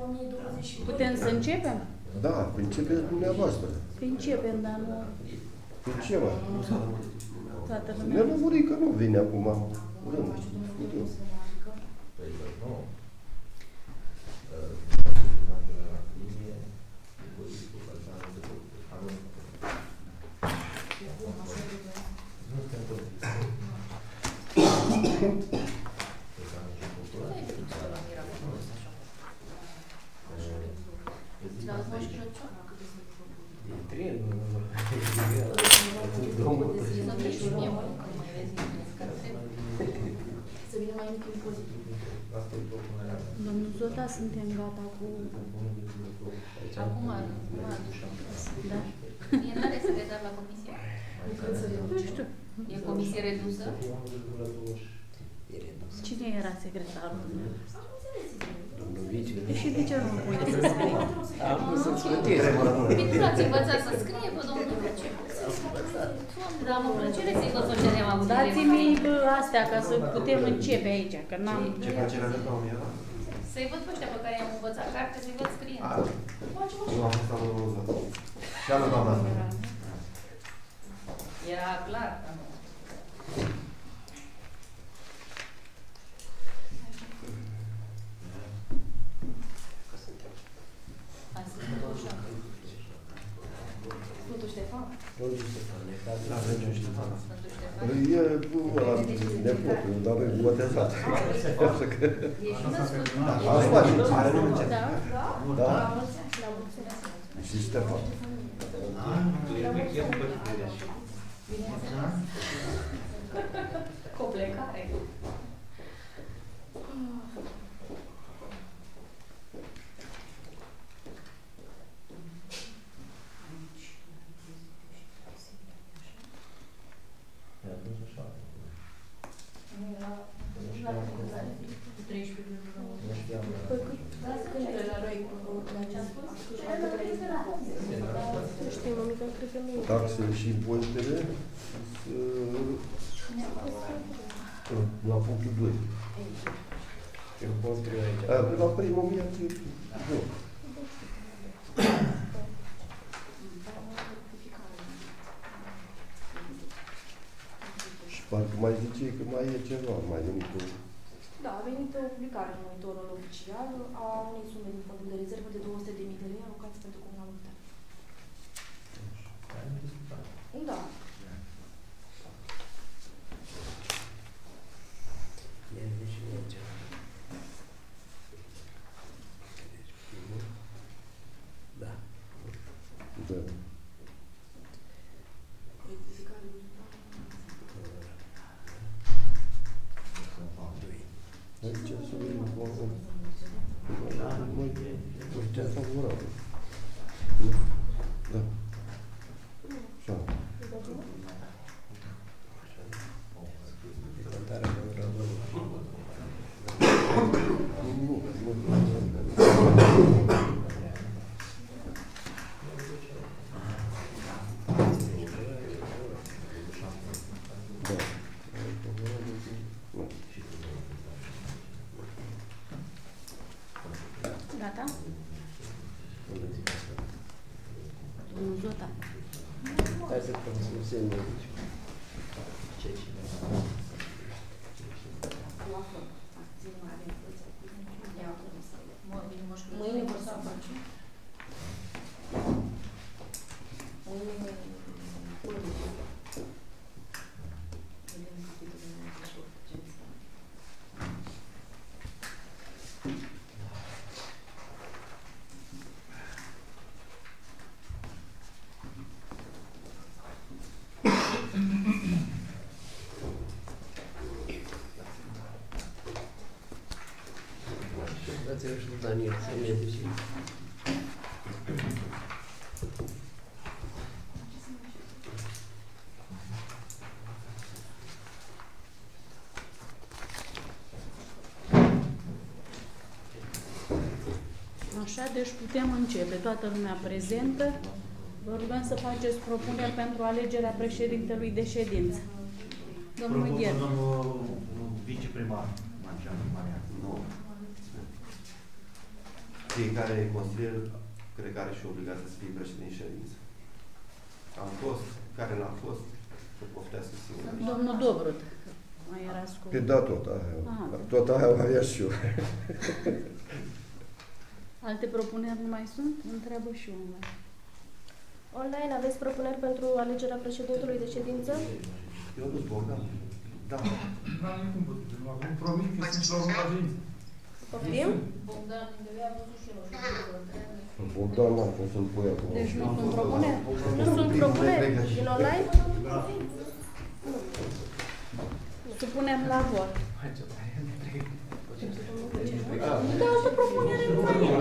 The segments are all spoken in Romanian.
2022. Putem să începem? Da, păi începeți dumneavoastră. Păi începem, dar nu Păi ce, mă? toată lumea. Nelămurică nu vine acum. Rând, știu. Domnul Zota, suntem gata cu... Acum nu aduce în clasă. Da. E n-are secretar la comisie? Nu știu. E comisie redusă? Cine era secretarul dumneavoastră? Domnul Vici. Și de ce nu-l pune să scrie? Am pus să scrie. Păi nu l-ați învățat să scrie, bă, domnul Vici? Doamne, dar am o plăcere să-i văd ce ne-am avut. Dați-mi astea ca să putem începe aici, că n-am... Ce face la domnul? Să-i văd pe ăștia pe care i-am învățat carte, să-i văd scriind. Nu am fost la Roză. Și ala doamna. Era clar, dar nu. Hai să spun așa. Sfântul Ștefan? Da, Regea Ștefana. Sfântul Ștefan? E ăla nepotul, dar nu-i botezat. E și născut. Ați face. Are nume ce? Da? Da? Și Ștefan. Cu o plecare. Taxele și impozitele la punctul 2. La primul și parcă mai zice că mai e ceva, mai venit o... Da, a venit o publicare în monitorul oficial a unei sume din fondul de rezervă de 200.000 de lei alocați pentru comunalitate. Da. Da. Aici să vedem ce favorabil. Da. Așa. Gata? Domnul Zota. Hai să facem semne. Mâine vor să faci. Mâine Dați-vă și Daniel să ne duci. Așa, deci putem începe. Toată lumea prezentă. Vă rugăm să faceți propuneri pentru alegerea președintelui de ședință. Domnul Gher. Domnul viceprimar Marcian Marian. fiecare consilier cred că are și obligația să fie președinte ședință. Am fost, care n-a fost, să poftească singur. Domnul Dobrut. Mai erați cu... Pe da, tot aia. Aha. Tot aia o avea și eu. Alte propuneri nu mai sunt? Întreabă și eu. Online aveți propuneri pentru alegerea președintelui de ședință? Eu nu-s Bogdan. Da. N-am niciun putut. Îmi promit că sunt la urmă la ședință. Poftim? Bogdan, unde a văzut și eu, și Bogdan, n-am cum să-l pui acum. Deci nu sunt propuneri? Nu sunt propuneri din online? Supunem la vot. Da, altă propunere nu mai e.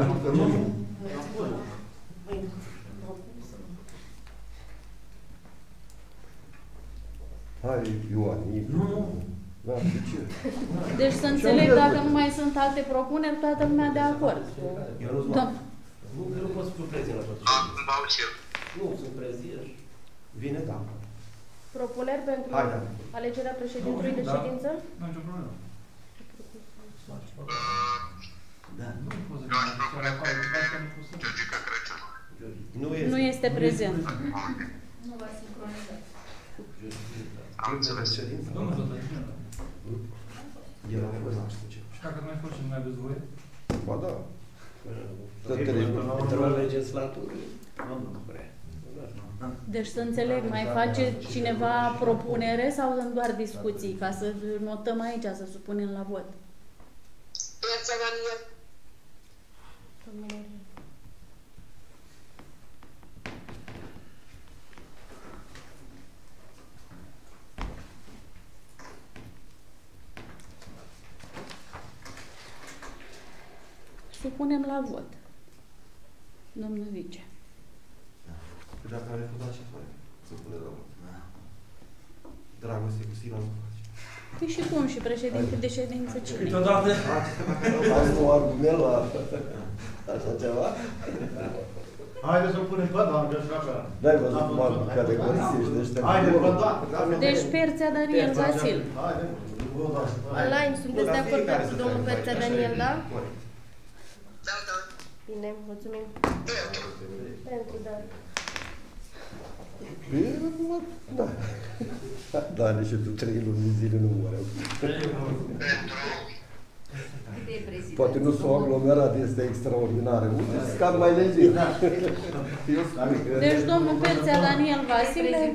Hai, Ioan, nu. Da, de ce? Deci să înțeleg, dacă nu mai sunt alte propuneri, toată lumea de acord. Eu nu-ți Da. Nu pot să fiu prezent la toată ședința. Nu, sunt prezent. Vine, da. Propuneri pentru Hai, da. alegerea președintelui de Da. ședință? Nu am nicio problemă. Da. Nu pot să fiu chiar afară, după asta nu pot să... Nu este. Nu este prezent. nu va sincroniza. Am înțeles ședința. Domnul Zotărin, El are văzut, știu ce. și dacă mai faci și nu mai aveți voie? Ba da. Pentru legislatură. Nu prea. Deci să înțeleg, mai face cineva propunere sau sunt doar discuții? Ca să notăm aici, să supunem la vot. Supunem la vot. Domnul vice. Dacă are făcut așa fără, să pune la vot. Dragoste cu Sila nu face. Păi și cum? Și președinte de ședință cine? Câteodată... Ai un argument la așa ceva? Haideți să-l punem pe doamne, și așa. N-ai văzut cum am categorisești, deci te-am... Haideți, pe doamne. Deci Perțea Daniel Vasil. Haideți, vă doamne. Online, sunteți de acord cu domnul Perțea Daniel, da? Da, da. Bine, mulțumim. Pentru, da. Da. Da, nici tu 3 luni de zile nu mori. Poate nu s-o aglomerat, este extraordinară. Unde scap mai leger? Deci domnul Perțea Daniel Vasile,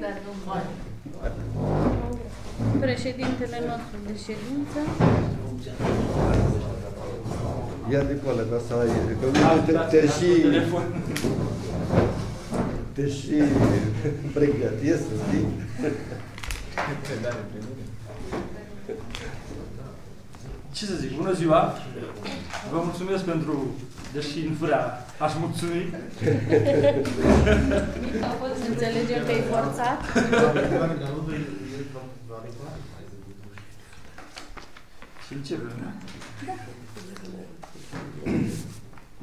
președintele nostru de ședință. Ia de pe ăla, ca să ai... Că uite, te și pregătesc, știi? Ce să zic, bună ziua! Vă mulțumesc pentru, deși în vrea, aș mulțumi. Să înțelegem că e forțat. Și începem, da?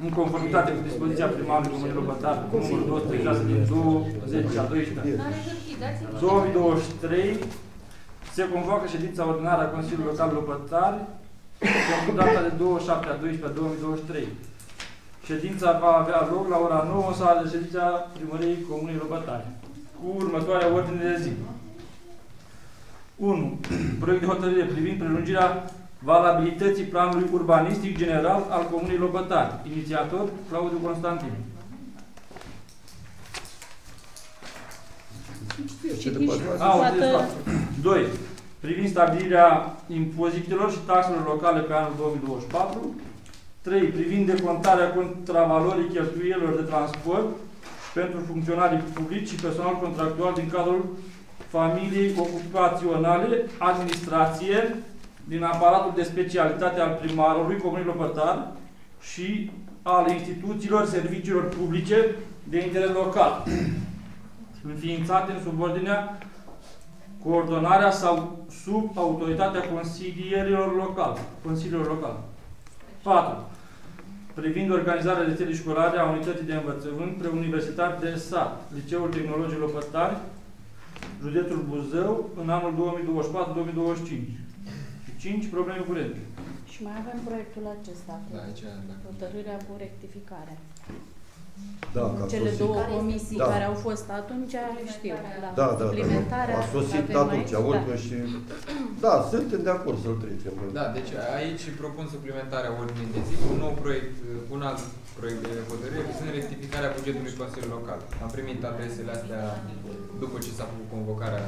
În conformitate cu dispoziția primarului Comunei Lopătar, cu numărul 206 din 20 a 12 2023, se convoacă ședința ordinară a Consiliului Local Lopătari cu data de 27 a 12 a 2023. Ședința va avea loc la ora 9 în sala de ședință a Primăriei Comunei Lopătari, cu următoarea ordine de zi. 1. Proiect de hotărâre privind prelungirea valabilității planului urbanistic general al Comunei Lopătari. Inițiator Claudiu Constantin. Citiți toată... 2. Privind stabilirea impozitelor și taxelor locale pe anul 2024. 3. Privind decontarea contravalorii cheltuielilor de transport pentru funcționarii publici și personal contractual din cadrul familiei ocupaționale, administrație, din aparatul de specialitate al primarului Comunei Lopătar și al instituțiilor, serviciilor publice de interes local, înființate în subordinea, coordonarea sau sub autoritatea consilierilor locale. 4. Privind organizarea rețelei școlare a unității de învățământ preuniversitar de sat, Liceul Tehnologiei Lopătari, județul Buzău, în anul 2024-2025. 5. Probleme curente. Și mai avem proiectul acesta, Da, aici, da. hotărârea cu rectificare. Da, că a Cele sosit. două comisii Da. care au fost atunci, știu, la Da, suplimentarea. a sosit avem atunci, aici, oricum și... Da, suntem de acord să-l trecem. Da, deci aici propun suplimentarea ordinii de zi cu un nou proiect, cu un alt proiect de hotărâre, vizând rectificarea bugetului Consiliului Local. Am primit adresele astea după ce s-a făcut convocarea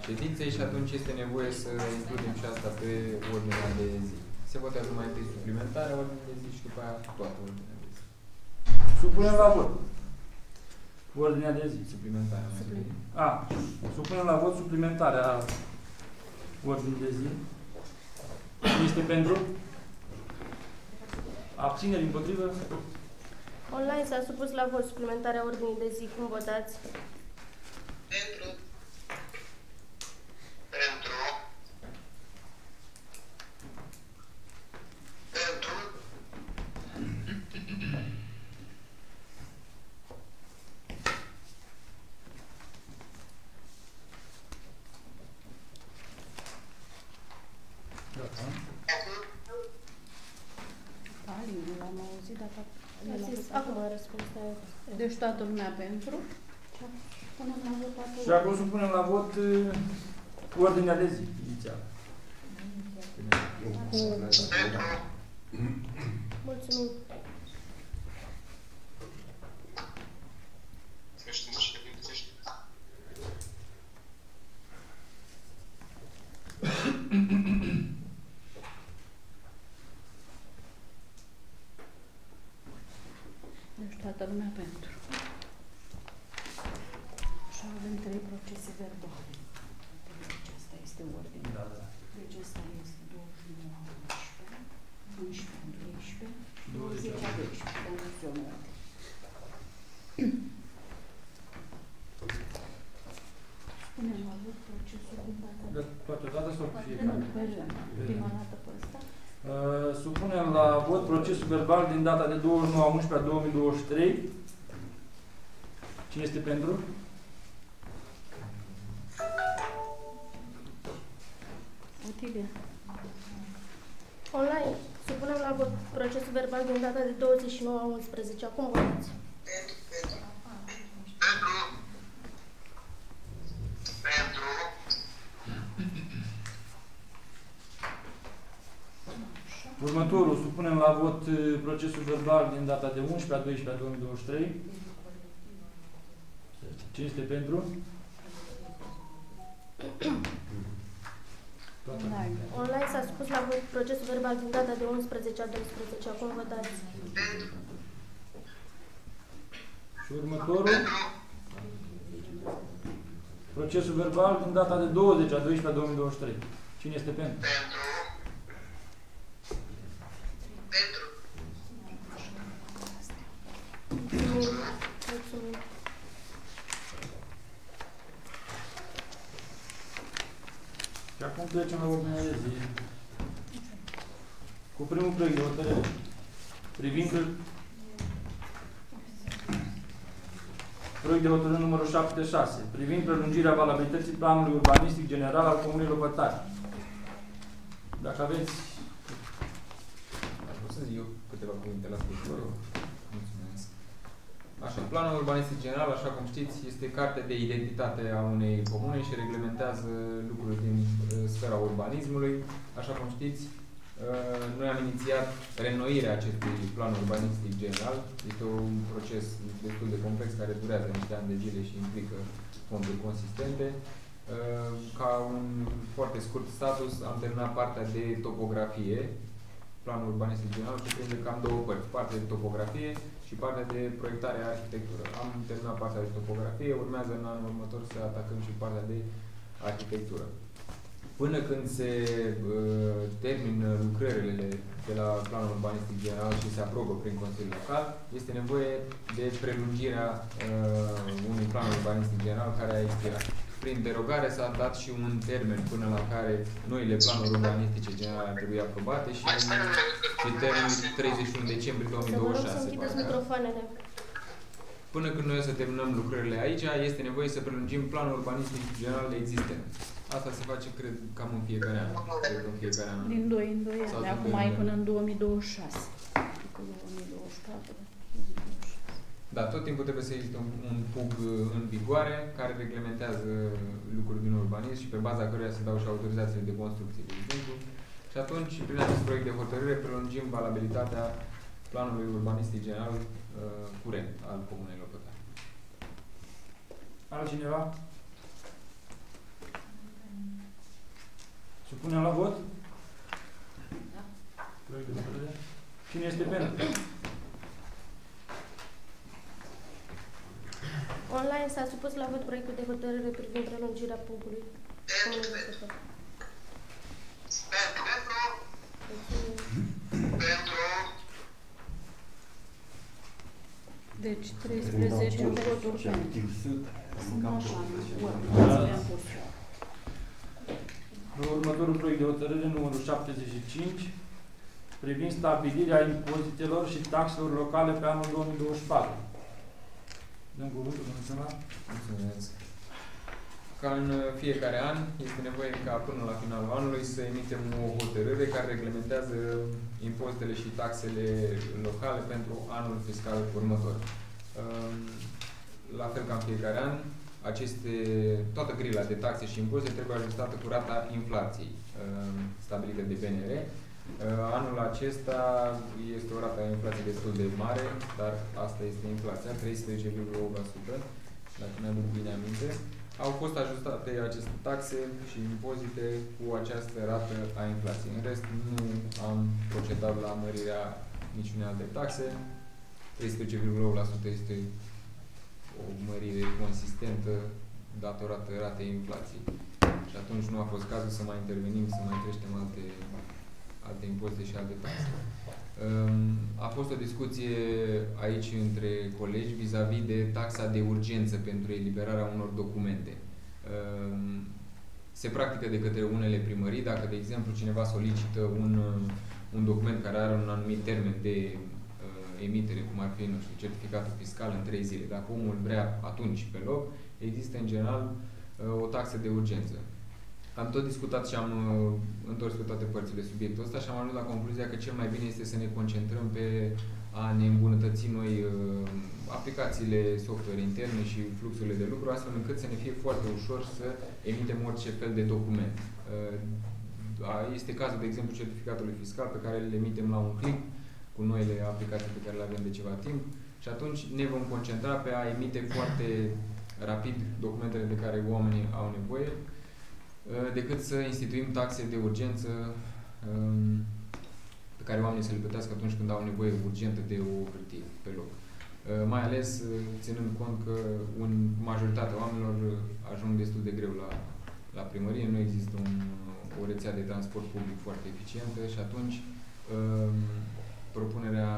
ședinței și atunci este nevoie să includem și asta pe ordinea de zi. Se votează mai întâi suplimentarea ordinii de zi și după aia toată ordinea de zi. Supunem la vot. Ordinea de zi. Suplimentarea. Supunem la vot suplimentarea ordinii de zi. Cine este pentru? Abțineri împotrivă? Online s-a supus la vot suplimentarea ordinii de zi. Cum votați? Pentru. Pentru. Pentru. L-am auzit, dar acum a răspuns. Deci toată lumea pentru. Punem la vot toată Și acum supunem la vot ordinea de zi inițial. Mulțumim. Deci toată lumea pentru. Și avem 3 procese verbale. Deci asta este ordinea. Da, da. Deci asta este 29 11, 11 12, 20 12. Pentru Punem la vot procesul din data de... Toată data sau pe fiecare? Pe rând. Prima dată pe ăsta. Supunem la vot procesul verbal din data de 29/11/2023. Cine este pentru? Otilia. Online supunem la vot procesul verbal din data de 29/11. Acum votați. Următorul, supunem la vot procesul verbal din data de 11/12/2023. Cine este pentru? Online s-a supus la vot procesul verbal din data de 11/12. Acum votați. Și următorul, procesul verbal din data de 20/12/2023. Cine este pentru? Mulțumim. Și acum trecem la ordinea de zi. Cu primul proiect de hotărâre privind proiect de hotărâre numărul 76 privind prelungirea valabilității planului urbanistic general al Comunei Lopătari. Dacă aveți... Aș vrea să zic eu câteva cuvinte la sfârșit. Mulțumesc. Așa, planul urbanistic general, așa cum știți, este cartea de identitate a unei comune și reglementează lucruri din sfera urbanismului. Așa cum știți, noi am inițiat reînnoirea acestui plan urbanistic general. Este un proces destul de complex care durează niște ani de zile și implică fonduri consistente. Ca un foarte scurt status, am terminat partea de topografie. Planul urbanistic general cuprinde cam două părți, partea de topografie și partea de proiectare a arhitectură. Am terminat partea de topografie, urmează în anul următor să atacăm și partea de arhitectură. Până când se termină lucrările de la planul urbanistic general și se aprobă prin Consiliul Local, este nevoie de prelungirea unui plan urbanistic general care a expirat. Prin derogare s-a dat și un termen până la care noile planuri urbanistice generale ar trebui aprobate și termenul 31 decembrie 2026. Până când noi o să terminăm lucrările aici, este nevoie să prelungim planul urbanistic general existent. Asta se face, cred, cam în fiecare an. Cred că în fiecare an. Din 2 în 2 Sau ani. din Acum 2 ai în până în 2026. Cu 2024. Da, tot timpul trebuie să existe un PUG în vigoare care reglementează lucruri din urbanism și pe baza căruia se dau și autorizațiile de construcție, de exemplu. Și atunci, prin acest proiect de hotărâre, prelungim valabilitatea planului urbanistic general curent al Comunei Lopătani. Altcineva? Supunem la vot? Da. Proiect de hotărâre. Cine este pentru? Online s-a supus la vot proiectul de hotărâre privind prelungirea PUG-ului. Deci 13 voturi pentru. Următorul proiect de hotărâre, numărul 75, privind stabilirea impozitelor și taxelor locale pe anul 2024. Dăm cuvântul, domnul Sănar. Mulțumesc. Ca în fiecare an, este nevoie ca până la finalul anului să emitem o hotărâre care reglementează impozitele și taxele locale pentru anul fiscal următor. La fel ca în fiecare an, toată grila de taxe și impozite trebuie ajustată cu rata inflației stabilită de BNR. Anul acesta este o rată a inflației destul de mare, dar asta este inflația, 13,8%, dacă mi-aduc bine aminte. Au fost ajustate aceste taxe și impozite cu această rată a inflației. În rest, nu am procedat la mărirea niciunei alte taxe. 13,8% este o mărire consistentă datorată ratei inflației. Și atunci nu a fost cazul să mai intervenim, să mai creștem alte impozite și alte taxe. A fost o discuție aici între colegi vis-a-vis de taxa de urgență pentru eliberarea unor documente. Se practică de către unele primării, dacă, de exemplu, cineva solicită un document care are un anumit termen de emitere, cum ar fi, nu știu, certificatul fiscal în 3 zile. Dacă omul vrea atunci pe loc, există în general o taxă de urgență. Am tot discutat și am întors pe toate părțile subiectul ăsta și am ajuns la concluzia că cel mai bine este să ne concentrăm pe a ne îmbunătăți noi aplicațiile software interne și fluxurile de lucru, astfel încât să ne fie foarte ușor să emitem orice fel de document. Este cazul, de exemplu, certificatului fiscal pe care îl emitem la un click cu noile aplicații pe care le avem de ceva timp și atunci ne vom concentra pe a emite foarte rapid documentele de care oamenii au nevoie, decât să instituim taxe de urgență pe care oamenii să le plătească atunci când au nevoie urgentă de o hârtie pe loc. Mai ales ținând cont că majoritatea oamenilor ajung destul de greu la primărie, nu există o rețea de transport public foarte eficientă și atunci propunerea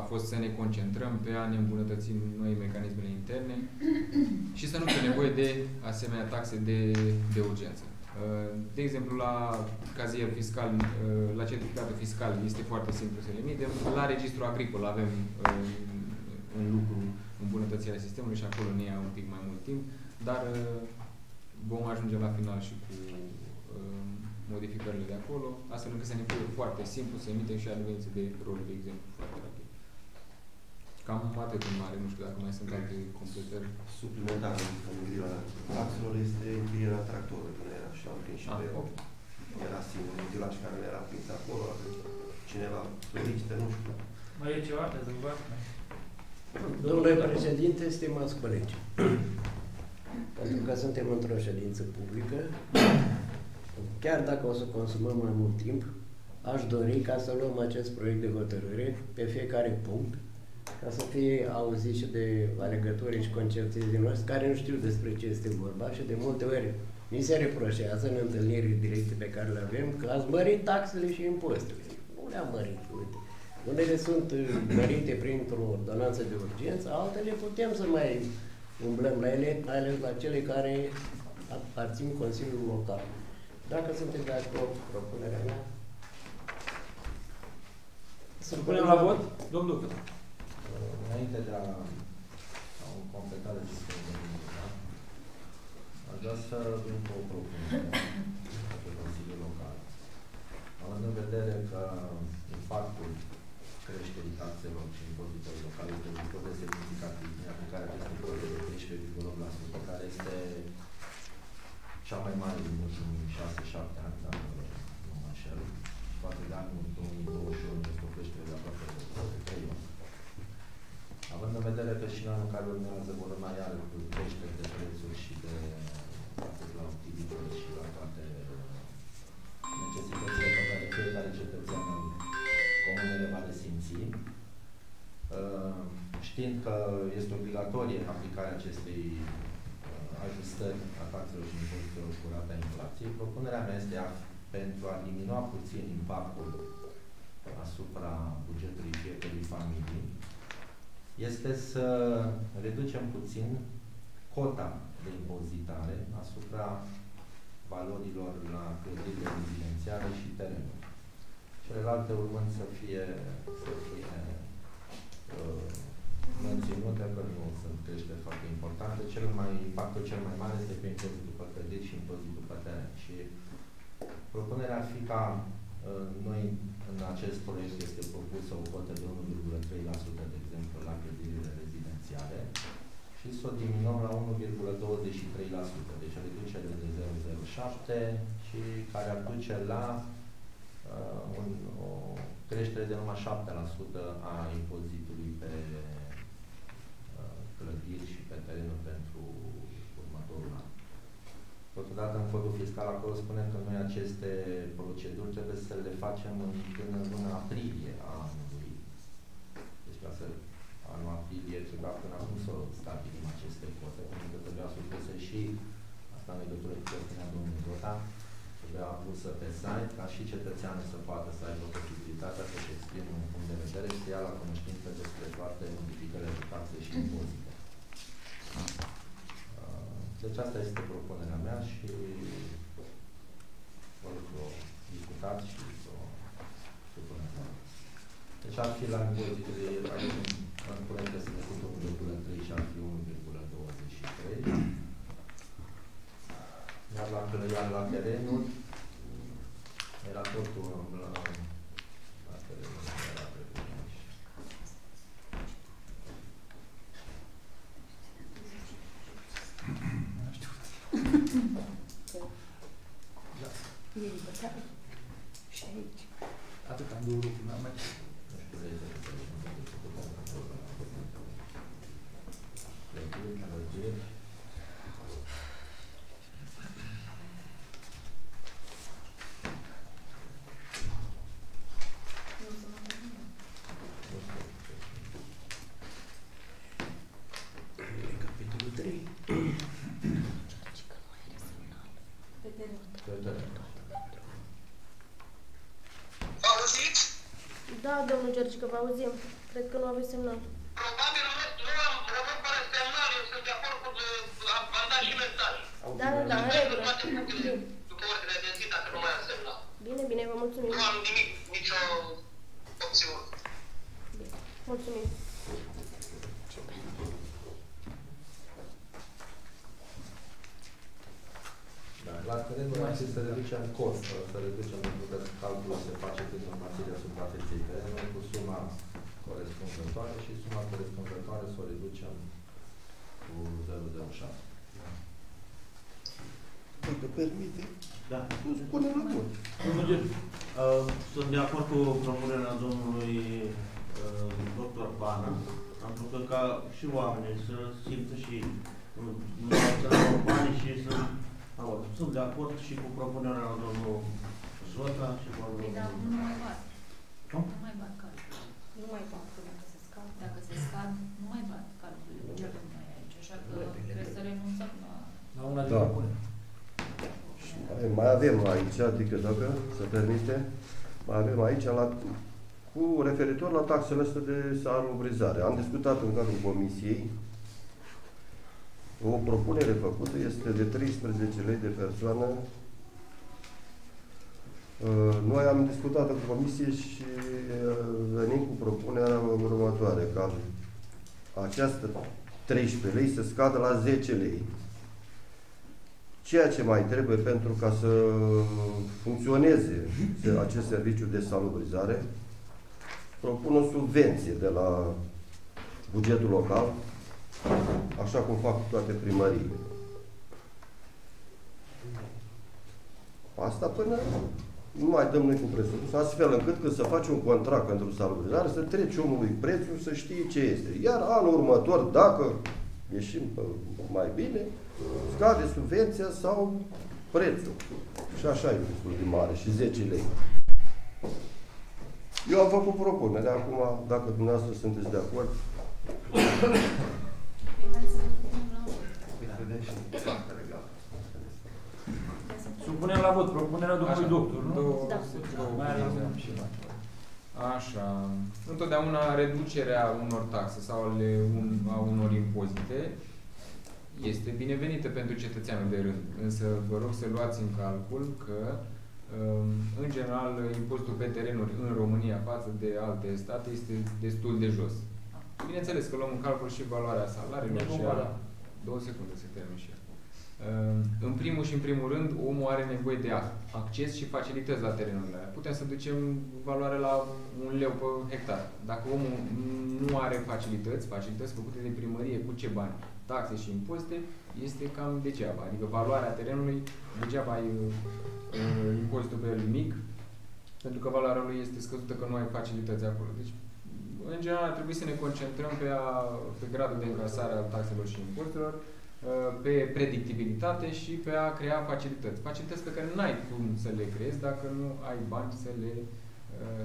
a fost să ne concentrăm pe a ne îmbunătăți noi mecanismele interne și să nu fie nevoie de asemenea taxe de urgență. De exemplu, la cazier fiscal, la certificatul fiscal este foarte simplu să le emitem. La registru agricol avem în lucru îmbunătățirea sistemului și acolo ne ia un pic mai mult timp, dar vom ajunge la final și cu modificările de acolo, astfel încât să ne fie foarte simplu să emitem și adeverințe de rol, de exemplu, foarte rapid. Cam atât în mare, nu știu dacă mai sunt alte completări. Suplimentar în grila taxelor este închirierea tractorului, când era și am prins și pe el. Era singurul utilaj care nu era prins acolo, cineva solicită, nu știu. Mai e ceva de zâmbat? Domnule președinte, stimați colegi, pentru că suntem într-o ședință publică, chiar dacă o să consumăm mai mult timp, aș dori ca să luăm acest proiect de hotărâre pe fiecare punct, ca să fie auzit și de alegătorii și concertizii noștri care nu știu despre ce este vorba și de multe ori mi se reproșează în întâlniri directe pe care le avem că ați mărit taxele și impozitele. Nu le-am mărit, uite. Unele sunt mărite printr-o ordonanță de urgență, altele putem să mai umblăm la ele, mai ales la cele care aparțin Consiliului Local. Dacă sunteți de acord cu propunerea mea. Să punem la vot? Domnul Ducă. Înainte de a o completare de aș Aș vrea să vin cu o propunere pe Consiliul Local. Având în vedere că impactul creșterii taxelor și impozitelor locale este destul de semnificativ în aplicarea acestui proiect de 13,8%, care este cea mai mare din ultimii 6-7 ani, dacă nu mă înșel. Poate de anul 2021 este o creștere de aproape de 3 ori. Având în vedere că și în anul care urmează vor urma iar cu creșteri de prețuri și de atât la utilități și la toate necesitățile pe care fiecare cetățean al comunei le va resimți, știind că este obligatorie aplicarea acestei ajustări a taxelor și impozitelor cu rata inflației, propunerea mea este pentru a diminua puțin impactul asupra bugetului fiecărei familii, este să reducem puțin cota de impozitare asupra valorilor la clădirile rezidențiale și terenuri. Celelalte urmând să fie menținute, că nu sunt creșteri foarte importante. Impactul cel mai mare este pe impozitul pe clădiri și impozitul pe teren. Și propunerea ar fi ca noi, în acest proiect, este propusă o cotă de 1,3%, de exemplu, la clădirile rezidențiale și să o diminuăm la 1,23%, deci o reducere de 0,07 și care ar duce la o creștere de numai 7% a impozitului pe clădiri și pe terenul pentru următorul an. Totodată, în codul fiscal, acolo spune că noi aceste proceduri trebuie să le facem până în luna aprilie a anului. Deci, ca să anul aprilie, trebuia până acum să stabilim aceste cote, pentru că trebuia supuse și, asta în legătură cu chestiunea domnului Dota, trebuia pusă pe site, ca și cetățeanul să poată să aibă posibilitatea să-și exprime un punct de vedere și să ia la cunoștință despre toate modificările de taxe și impozite. Deci asta este propunerea mea și vă rog să o discutați și să o supunem. Deci ar fi la impozitele, în curent să ne fut 1,3 și ar fi 1,23. Iar la terenul era totul la terenul era prevenit. Și aici. Atât am două lucruri, n-am mai... Capitolul 3. Auziți? Da, domnul Georgică, vă auzim. Cred că nu aveți semnal. Probabil nu am fără semnal, eu sunt de acord cu am dat și mesaj. Da, în regulă. După ordinea de zi, dacă nu mai am semnal. Bine, bine, vă mulțumim. Nu am nimic, nicio opțiune. Bine, mulțumim. La terenul mai să reducem cost, să reducem pentru că calculul se face prin normatirea suprafeței terenului cu suma corespunzătoare și suma corespunzătoare să o reducem cu 0,07. Dacă permite, da. Spune la vot. Sunt de acord cu propunerea domnului dr. Bana, pentru că ca și oamenii să simtă și să dau banii și să... Sunt de acord și cu propunerea la domnul Zota și cu domnul... Dar nu mai bat. Cum? Nu mai bat calculele. Nu mai bat dacă se scad. Dacă se scad, nu mai bat calculele. Ce avem noi aici? Așa că trebuie să renunțăm la una de propunere. Mai avem aici, adică dacă se permite, mai avem aici cu referitor la taxele astea de salubrizare. Am discutat în cadrul comisiei. O propunere făcută este de 13 lei de persoană. Noi am discutat în comisie și venim cu propunerea următoare, ca această 13 lei să scadă la 10 lei. ceea ce mai trebuie pentru ca să funcționeze acest serviciu de salubrizare, propun o subvenție de la bugetul local, așa cum fac toate primăriile. Asta până nu mai dăm noi cu presupus, astfel încât când să faci un contract pentru salubrizare, să treci omului prețul, să știi ce este. Iar anul următor, dacă ieșim mai bine, scade subvenția sau prețul. Și așa e destul de mare, și 10 lei. Eu am făcut propunere, acum, dacă dumneavoastră sunteți de acord. Supunem la vot propunerea domnului doctor, nu? Așa. Întotdeauna reducerea unor taxe sau a unor impozite este binevenită pentru cetățeanul de rând. Însă vă rog să luați în calcul că, în general, impozitul pe terenuri în România față de alte state este destul de jos. Bineînțeles că luăm în calcul și valoarea salariilor și a... 2 secunde să termin și eu. În primul și în primul rând, omul are nevoie de acces și facilități la terenurile alea. Putem să ducem valoarea la 1 leu pe hectar. Dacă omul nu are facilități făcute de primărie, cu ce bani? Taxe și impozite, este cam degeaba. Adică valoarea terenului, degeaba ai impozitul pe el mic, pentru că valoarea lui este scăzută, că nu ai facilități acolo. Deci, în general, trebuie să ne concentrăm pe gradul de încasare al taxelor și impozitelor, pe predictibilitate și pe a crea facilități. Facilități pe care n-ai cum să le creezi dacă nu ai bani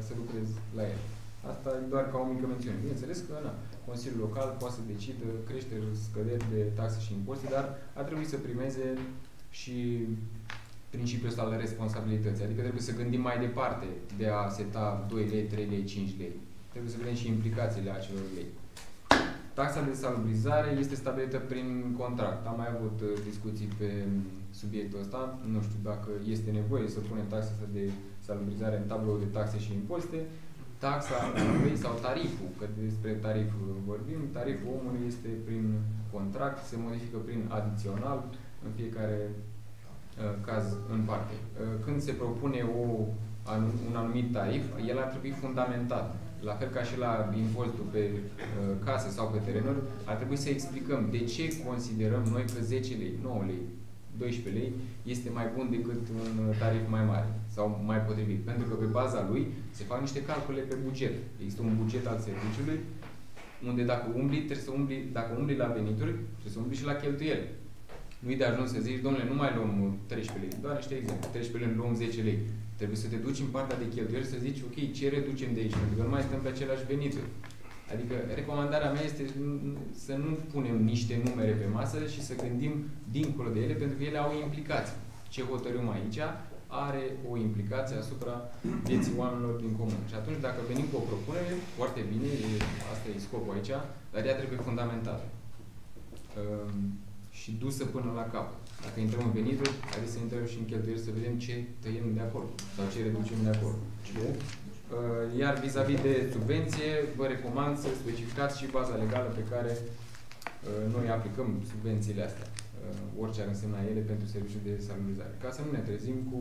să lucrezi la ele. Asta e doar ca o mică mențiune. Bineînțeles că Consiliul Local poate să decidă creșteri, scăderi de taxe și impozite, dar ar trebui să primeze și principiul ăsta al responsabilității. Adică trebuie să gândim mai departe de a seta 2 lei, 3 lei, 5 lei. Trebuie să vedem și implicațiile acelor lei. Taxa de salubrizare este stabilită prin contract. Am mai avut discuții pe subiectul ăsta. Nu știu dacă este nevoie să punem taxa de salubrizare în tabloul de taxe și impozite. Taxa omului sau tariful, că despre tarif vorbim, tariful omului este prin contract, se modifică prin adițional în fiecare caz în parte. Când se propune un anumit tarif, el ar trebui fundamentat. La fel ca și la impozitul pe case sau pe terenuri, ar trebui să explicăm de ce considerăm noi că 10 lei, 9 lei, 12 lei este mai bun decât un tarif mai mare sau mai potrivit. Pentru că pe baza lui se fac niște calcule pe buget. Există un buget al serviciului unde dacă umbli la venituri, trebuie să umbli și la cheltuieli. Nu-i de ajuns să zici, domnule, nu mai luăm 13 lei, doar niște exemple. 13 lei luăm 10 lei. Trebuie să te duci în partea de cheltuieli să zici, ok, ce reducem de aici? Pentru că nu mai stăm pe aceleași venituri. Adică recomandarea mea este să nu punem niște numere pe masă și să gândim dincolo de ele, pentru că ele au implicații. Ce hotărâm aici are o implicație asupra vieții oamenilor din comun. Și atunci, dacă venim cu o propunere, foarte bine, asta e scopul aici, dar ea trebuie fundamentată și dusă până la capăt. Dacă intrăm în venituri, haideți să intrăm și în cheltuieli să vedem ce tăiem de acolo sau ce reducem de acolo. Iar vis-a-vis de subvenție, vă recomand să specificați și baza legală pe care noi aplicăm subvențiile astea, orice ar însemna ele pentru serviciul de salubrizare. Ca să nu ne trezim cu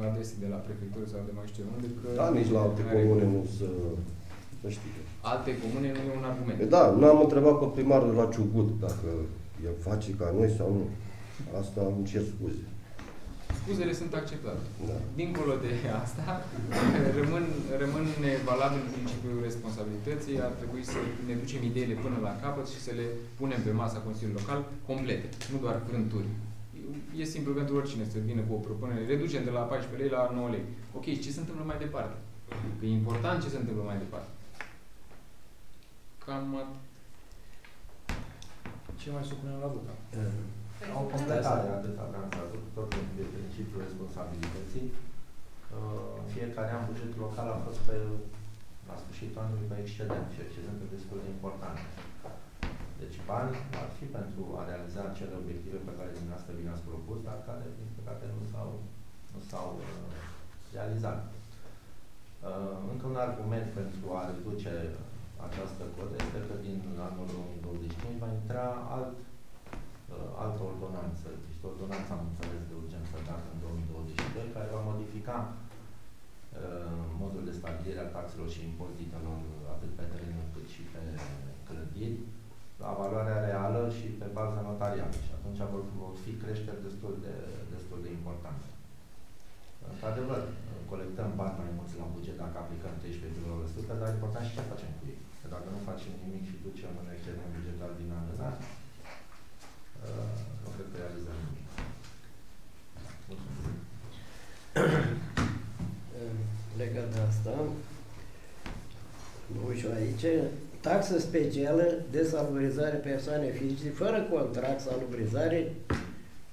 adrese de la prefectură sau de mai știu unde. Da, nici la alte comune nu să știi. Alte comune nu e un argument. Da, n-am întrebat pe primarul la Ciugut dacă el face ca noi sau nu. Asta îmi cer scuze. Scuzele sunt acceptate. Da. Dincolo de asta, rămân valabil principiul responsabilității. Ar trebui să ne ducem ideile până la capăt și să le punem pe masa Consiliului Local complete, nu doar frânturi. E simplu pentru oricine să vină cu o propunere. Reducem de la 14 lei la 9 lei. Ok, ce se întâmplă mai departe? Că e important ce se întâmplă mai departe. Cam ce mai supunem la vot? Au completare atâta transatul, tot de principiul responsabilității. Fiecare an bugetul local a fost la sfârșitul anului pe excedent, ceea ce sunt destul de important. Deci bani ar fi pentru a realiza acele obiective pe care dumneavoastră vi le-ați propus, dar care, din păcate, nu s-au realizat. Încă un argument pentru a reduce această cotă este că din anul 2025 va intra altă ordonanță, ordonanța, am înțeles, de urgență dată în 2022, care va modifica modul de stabilire a taxelor și impozitelor atât pe terenuri cât și pe clădiri, la valoarea reală și pe baza notarială. Și atunci vor fi creșteri destul de importante. Într-adevăr, colectăm bani mai mulți la buget dacă aplicăm 13,1%, dar important și ce facem cu ei. Că dacă nu facem nimic și ducem un excedent bugetar din an în an, nu cred că realizăm nimic. Mulțumesc. Legat de asta, nu ușor aici, taxă specială de salubrizare persoane fizice, fără contract salubrizare,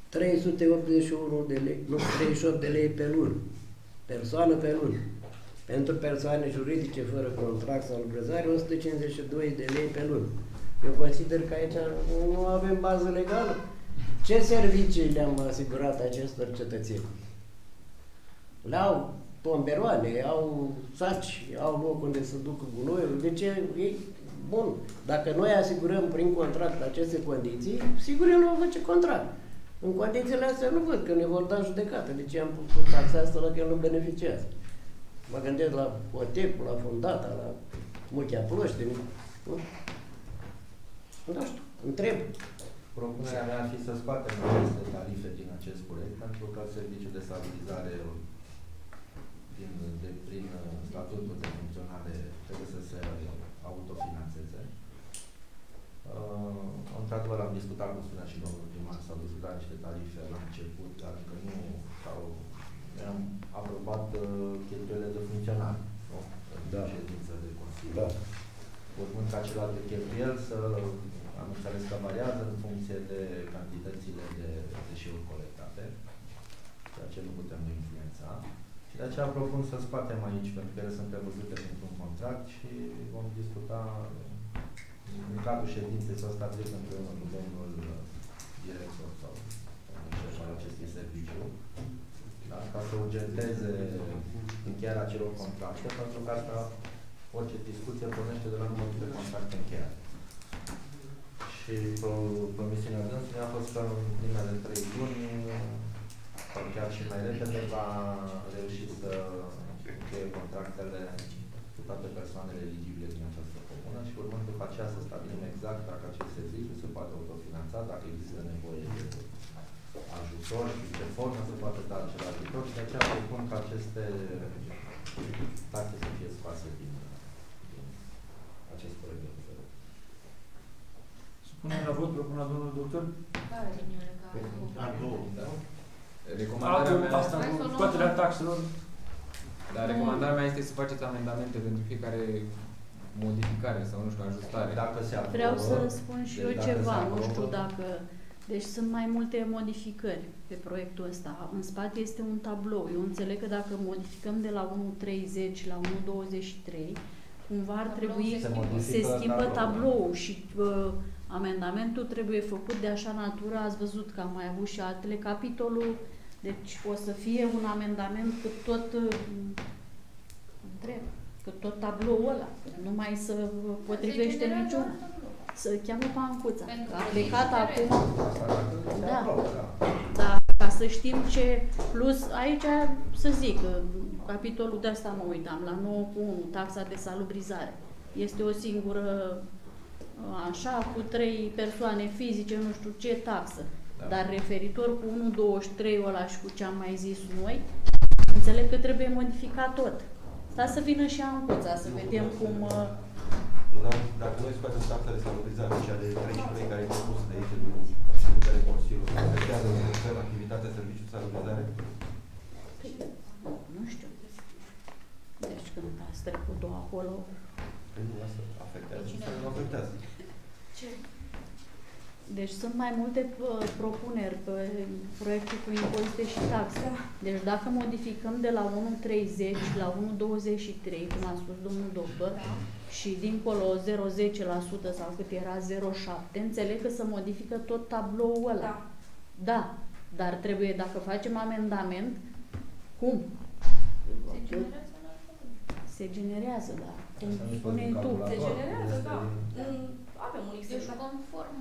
381 de lei, nu, 38 de lei pe lună, persoană pe lună. Pentru persoane juridice fără contract salubrizare, 152 de lei pe lună. Eu consider că aici nu avem bază legală. Ce servicii le-am asigurat acestor cetățeni? Le-au tomberoane, au saci, au loc unde să ducă gunoiul. Deci e bun. Dacă noi asigurăm prin contract aceste condiții, sigur el va face contract. În condițiile astea nu văd că ne vor da judecată. Deci am pus taxa asta la că el nu beneficiază. Mă gândesc la Potecul, la Fondata, la Muchea Ploșteni. Nu știu, întreb. Propunerea mea ar fi să scoatem aceste tarife din acest proiect, pentru că serviciul de stabilizare prin statutul de funcționare trebuie să se autofinanțeze. Într-adevăr, am discutat, cum spunea și domnul primar, s-au discutat niște tarife la început, dar încă nu am aprobat cheltuielile de funcționare, nu? Da. Ședință de Consiliu. Da. Urmând ca celelalte cheltuieli am înțeles că variază în funcție de cantitățile de deșeuri colectate, ceea ce nu putem influența. Și de aceea propun să scoatem aici, pentru că ele sunt prevăzute printr-un contract și vom discuta în cadrul ședinței sau stabilit împreună cu domnul director sau șeful al acestui serviciu, da? Ca să urgenteze încheierea acelor contracte, pentru că asta, orice discuție pornește de la numărul de contracte încheiate. Și promisiunea dânsului a fost că în primele 3 luni, sau chiar și mai repede, va reuși să încheie contractele cu toate persoanele eligibile din această comună și urmând după aceea să stabilim exact dacă acest serviciu se poate autofinanța, dacă există nevoie de ajutor și ce formă se poate da acel ajutor și de aceea propun ca aceste taxe să fie scoase din acest proiect de hotărâre. Supunem la vot propunerea domnului doctor? Care liniile care? Recomandarea mea... Asta cu scoaterea taxelor. Dar recomandarea mea este să faceți amendamente pentru fiecare modificare sau, nu știu, ajustare. Dacă se aprobă, vreau să spun și eu ceva, nu știu dacă... Deci sunt mai multe modificări pe proiectul ăsta. În spate este un tablou. Eu înțeleg că dacă modificăm de la 1.30 la 1.23, cumva ar trebui se schimbă tabloul și amendamentul trebuie făcut de așa natură. Ați văzut că am mai avut și altele. Capitolul, deci o să fie un amendament cât tot tabloul ăla. Nu mai se potrivește niciun. Să cheamă Pancuța. A plecat acum. Da. Dar ca să știm ce plus aici, să zic, capitolul de asta mă uitam, la 9.1, taxa de salubrizare. Este o singură, așa, cu 3 persoane fizice, nu știu ce taxă. Da. Dar referitor cu 1.23 ăla și cu ce am mai zis noi, înțeleg că trebuie modificat tot. Stai să vină și Ancuța, să vedem cum... Dacă noi scoatem taxa de salubrizare, cea de 13 care e propus de aici, de care Consiliul, afectează în activitatea serviciului de salubrizare? Nu știu. Deci când ați trecut-o acolo... Nu, asta afectează. Nu afectează. Ce? Deci sunt mai multe propuneri pe proiectul cu impozite și taxe. Deci dacă modificăm de la 1.30 la 1.23, cum a spus domnul doctor, și dincolo 0,10% sau cât era 0,7%, înțeleg că se modifică tot tabloul ăla. Da. Da, dar trebuie, dacă facem amendament, cum? Se generează, da. Cum spuneai tu. Se generează, da. avem un Excel. Deci conform...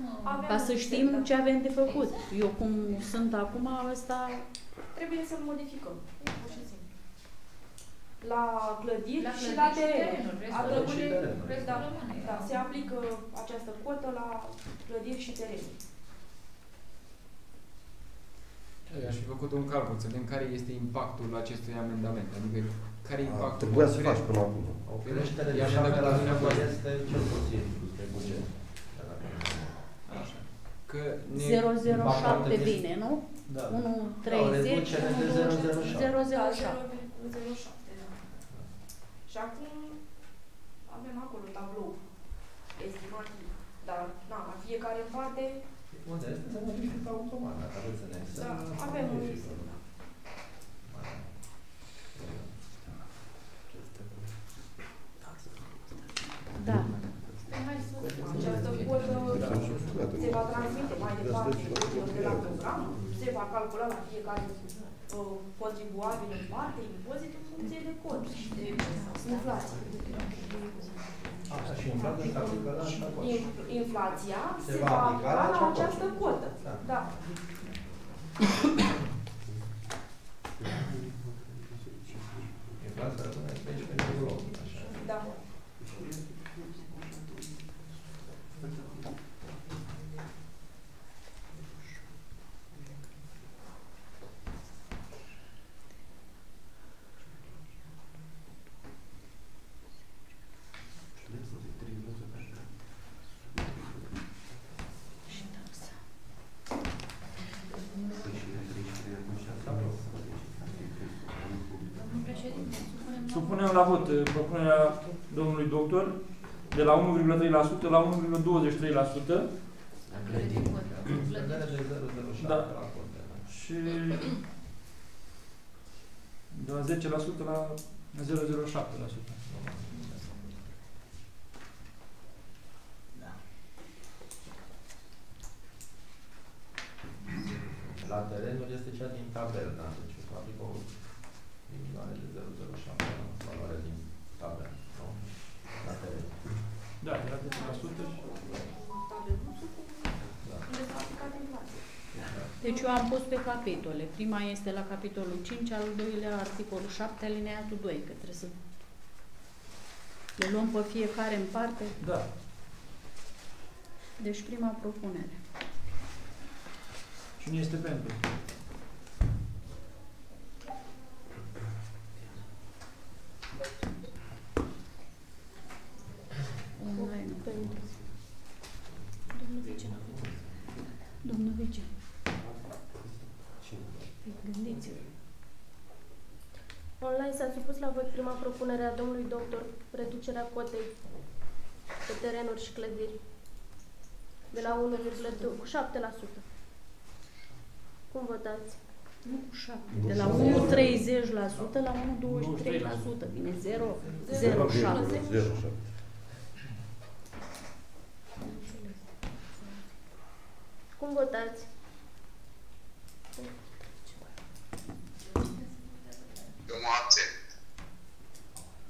Ca să știm ce avem de făcut. Eu cum sunt acum, ăsta... Trebuie să-l modificăm. Pur și simplu. La clădiri și clădiri la și terenuri. terenuri. Da, se aplică această cotă la clădiri și terenuri. Aș fi făcut un calcul, să vedem care este impactul acestui amendament. Adică care e impactul... Trebuia să faci până acum. O creștere de 7% este cel puțin spre buget. Așa. 007 vine, nu? Da. 1,30, 0,07. Și acum avem acolo tablou estimativ, dar na, la fiecare în parte... Unde este să modifică automat, dacă aveți în Excel. Da, avem un Excel, da. Da. Această cotă se va transmite mai departe de la program, se va calcula la fiecare contribuabil în parte, impozitul în funcție de cod și de inflație. Așa, și inflația se aplică la așa cotă. Inflația se va aplica la această cotă. Da. Inflația rămâne 13,8, așa. Da. Supunem la vot propunerea domnului doctor de la 1,3% la 1,23%. Da. Și de la 10% la 0,07%. La terenul este cea din tabel, da? Deci aplică o milioane de 0,07 valoare din tabel, nu? La teren. Da, de la 10% și... Deci eu am pus pe capitole. Prima este la capitolul 5, al doilea articolul 7, alineatul 2, că trebuie să le luăm pe fiecare în parte. Da. Deci prima propunere. Cine este pentru? Online. Domnul Vice. Gândiți-vă. Online s-a supus la vot prima propunere a domnului doctor, reducerea cotei pe terenuri și clădiri de la 1,7%. Cum votați? Nu cu 7. De la 1,30% la 1,23%. Vine 0,07. Cum votați? Eu mă abțin.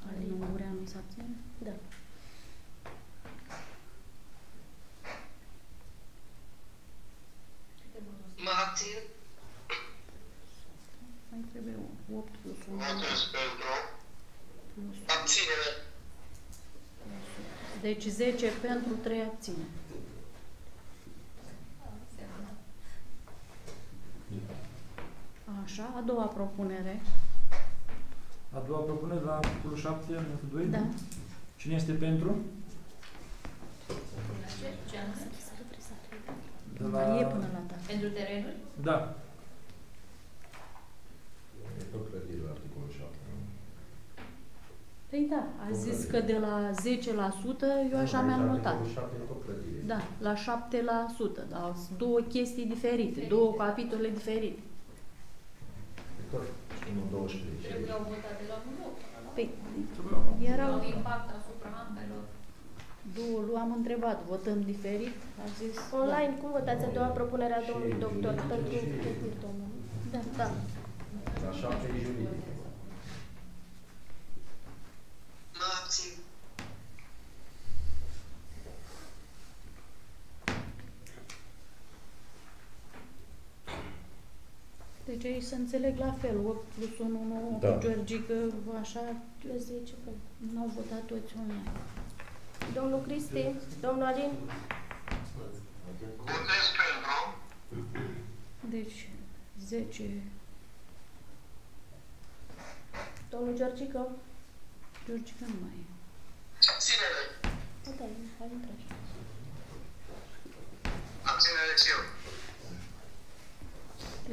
Alina Ungureanu se abține? Da. Mă abțin. Mai trebuie 8 plus 1. Votez pentru. Abținere. Deci 10 pentru, 3 abține. Așa, a doua propunere. A doua propunere la articolul 7, alineatul 2? Da. Cine este pentru? De la... Mai e până la dată. Pentru terenuri? Da. E tot clădire la articolul 7. Păi da, a zis că de la 10% eu așa mi-am notat. Articolul 7 e tot clădire. Da, la 7%, dar sunt două chestii diferite, două capitole diferite. Tot 1,12. Trebuiau votate la un loc. Păi, erau impact asupra ambelor. două, am întrebat, votăm diferit, a zis... Online, cum votați a doua propunere a domnului doctor pentru clădiri, domnul? Da, da. La 7 e juridic. Mă abțin. Deci ei se înțeleg la fel, 8 plus 1, 9, Da. cu Georgică, așa, Le 10 pentru. n-au votat toți online. Domnul Cristi, domnul Alin, Votez pentru. Deci, 10, domnul Georgică. Georgică nu mai e. Abținere. Da, hai intrat. Abținere și eu.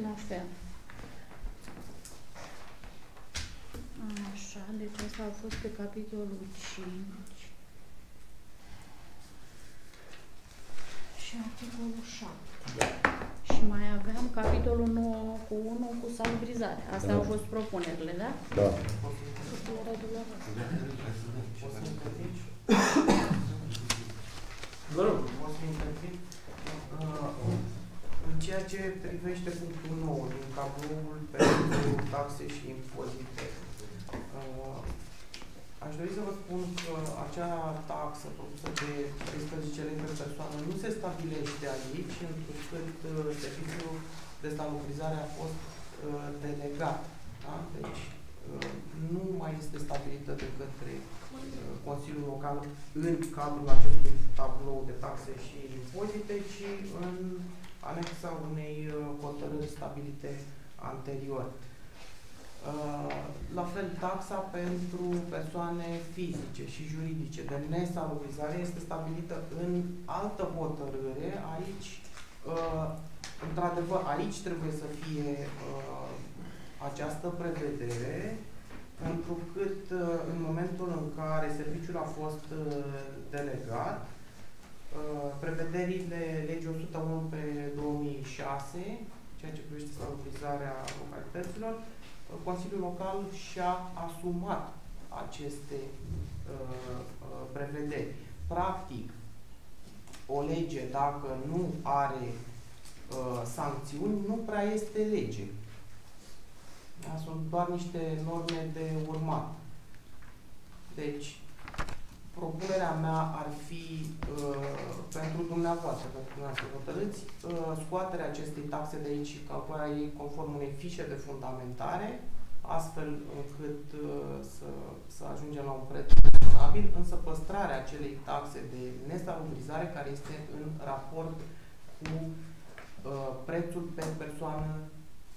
La fel. Așa, deci asta a fost pe capitolul 5. Și articolul 7. Și mai aveam capitolul 9 cu 1 cu salubrizare. Astea au fost propunerile, da? Da. Propunerea dumneavoastră. Vă rog. O să intervin. În ceea ce privește punctul 9 din cabloul pentru taxe și impozite, aș dori să vă spun că acea taxă propusă de 13 lei pe persoană nu se stabilește aici, întrucât serviciul de salubrizare a fost delegat. Da? Deci nu mai este stabilită de către Consiliul Local în cadrul acestui tablou de taxe și impozite, ci în anexa unei hotărâri stabilite anterior. La fel, taxa pentru persoane fizice și juridice de nesalubrizare este stabilită în altă hotărâre. Aici, într-adevăr, aici trebuie să fie această prevedere, pentru că în momentul în care serviciul a fost delegat, prevederile legii 101 pe 2006, ceea ce privește salubrizarea localităților, Consiliul Local și-a asumat aceste prevederi. Practic, o lege, dacă nu are sancțiuni, nu prea este lege. Da? Sunt doar niște norme de urmat. Deci, propunerea mea ar fi pentru dumneavoastră, hotărâți, scoaterea acestei taxe de aici și calcularea ei conform unei fișe de fundamentare, astfel încât să ajungem la un preț rezonabil, însă păstrarea acelei taxe de nesalubrizare care este în raport cu prețul pe persoană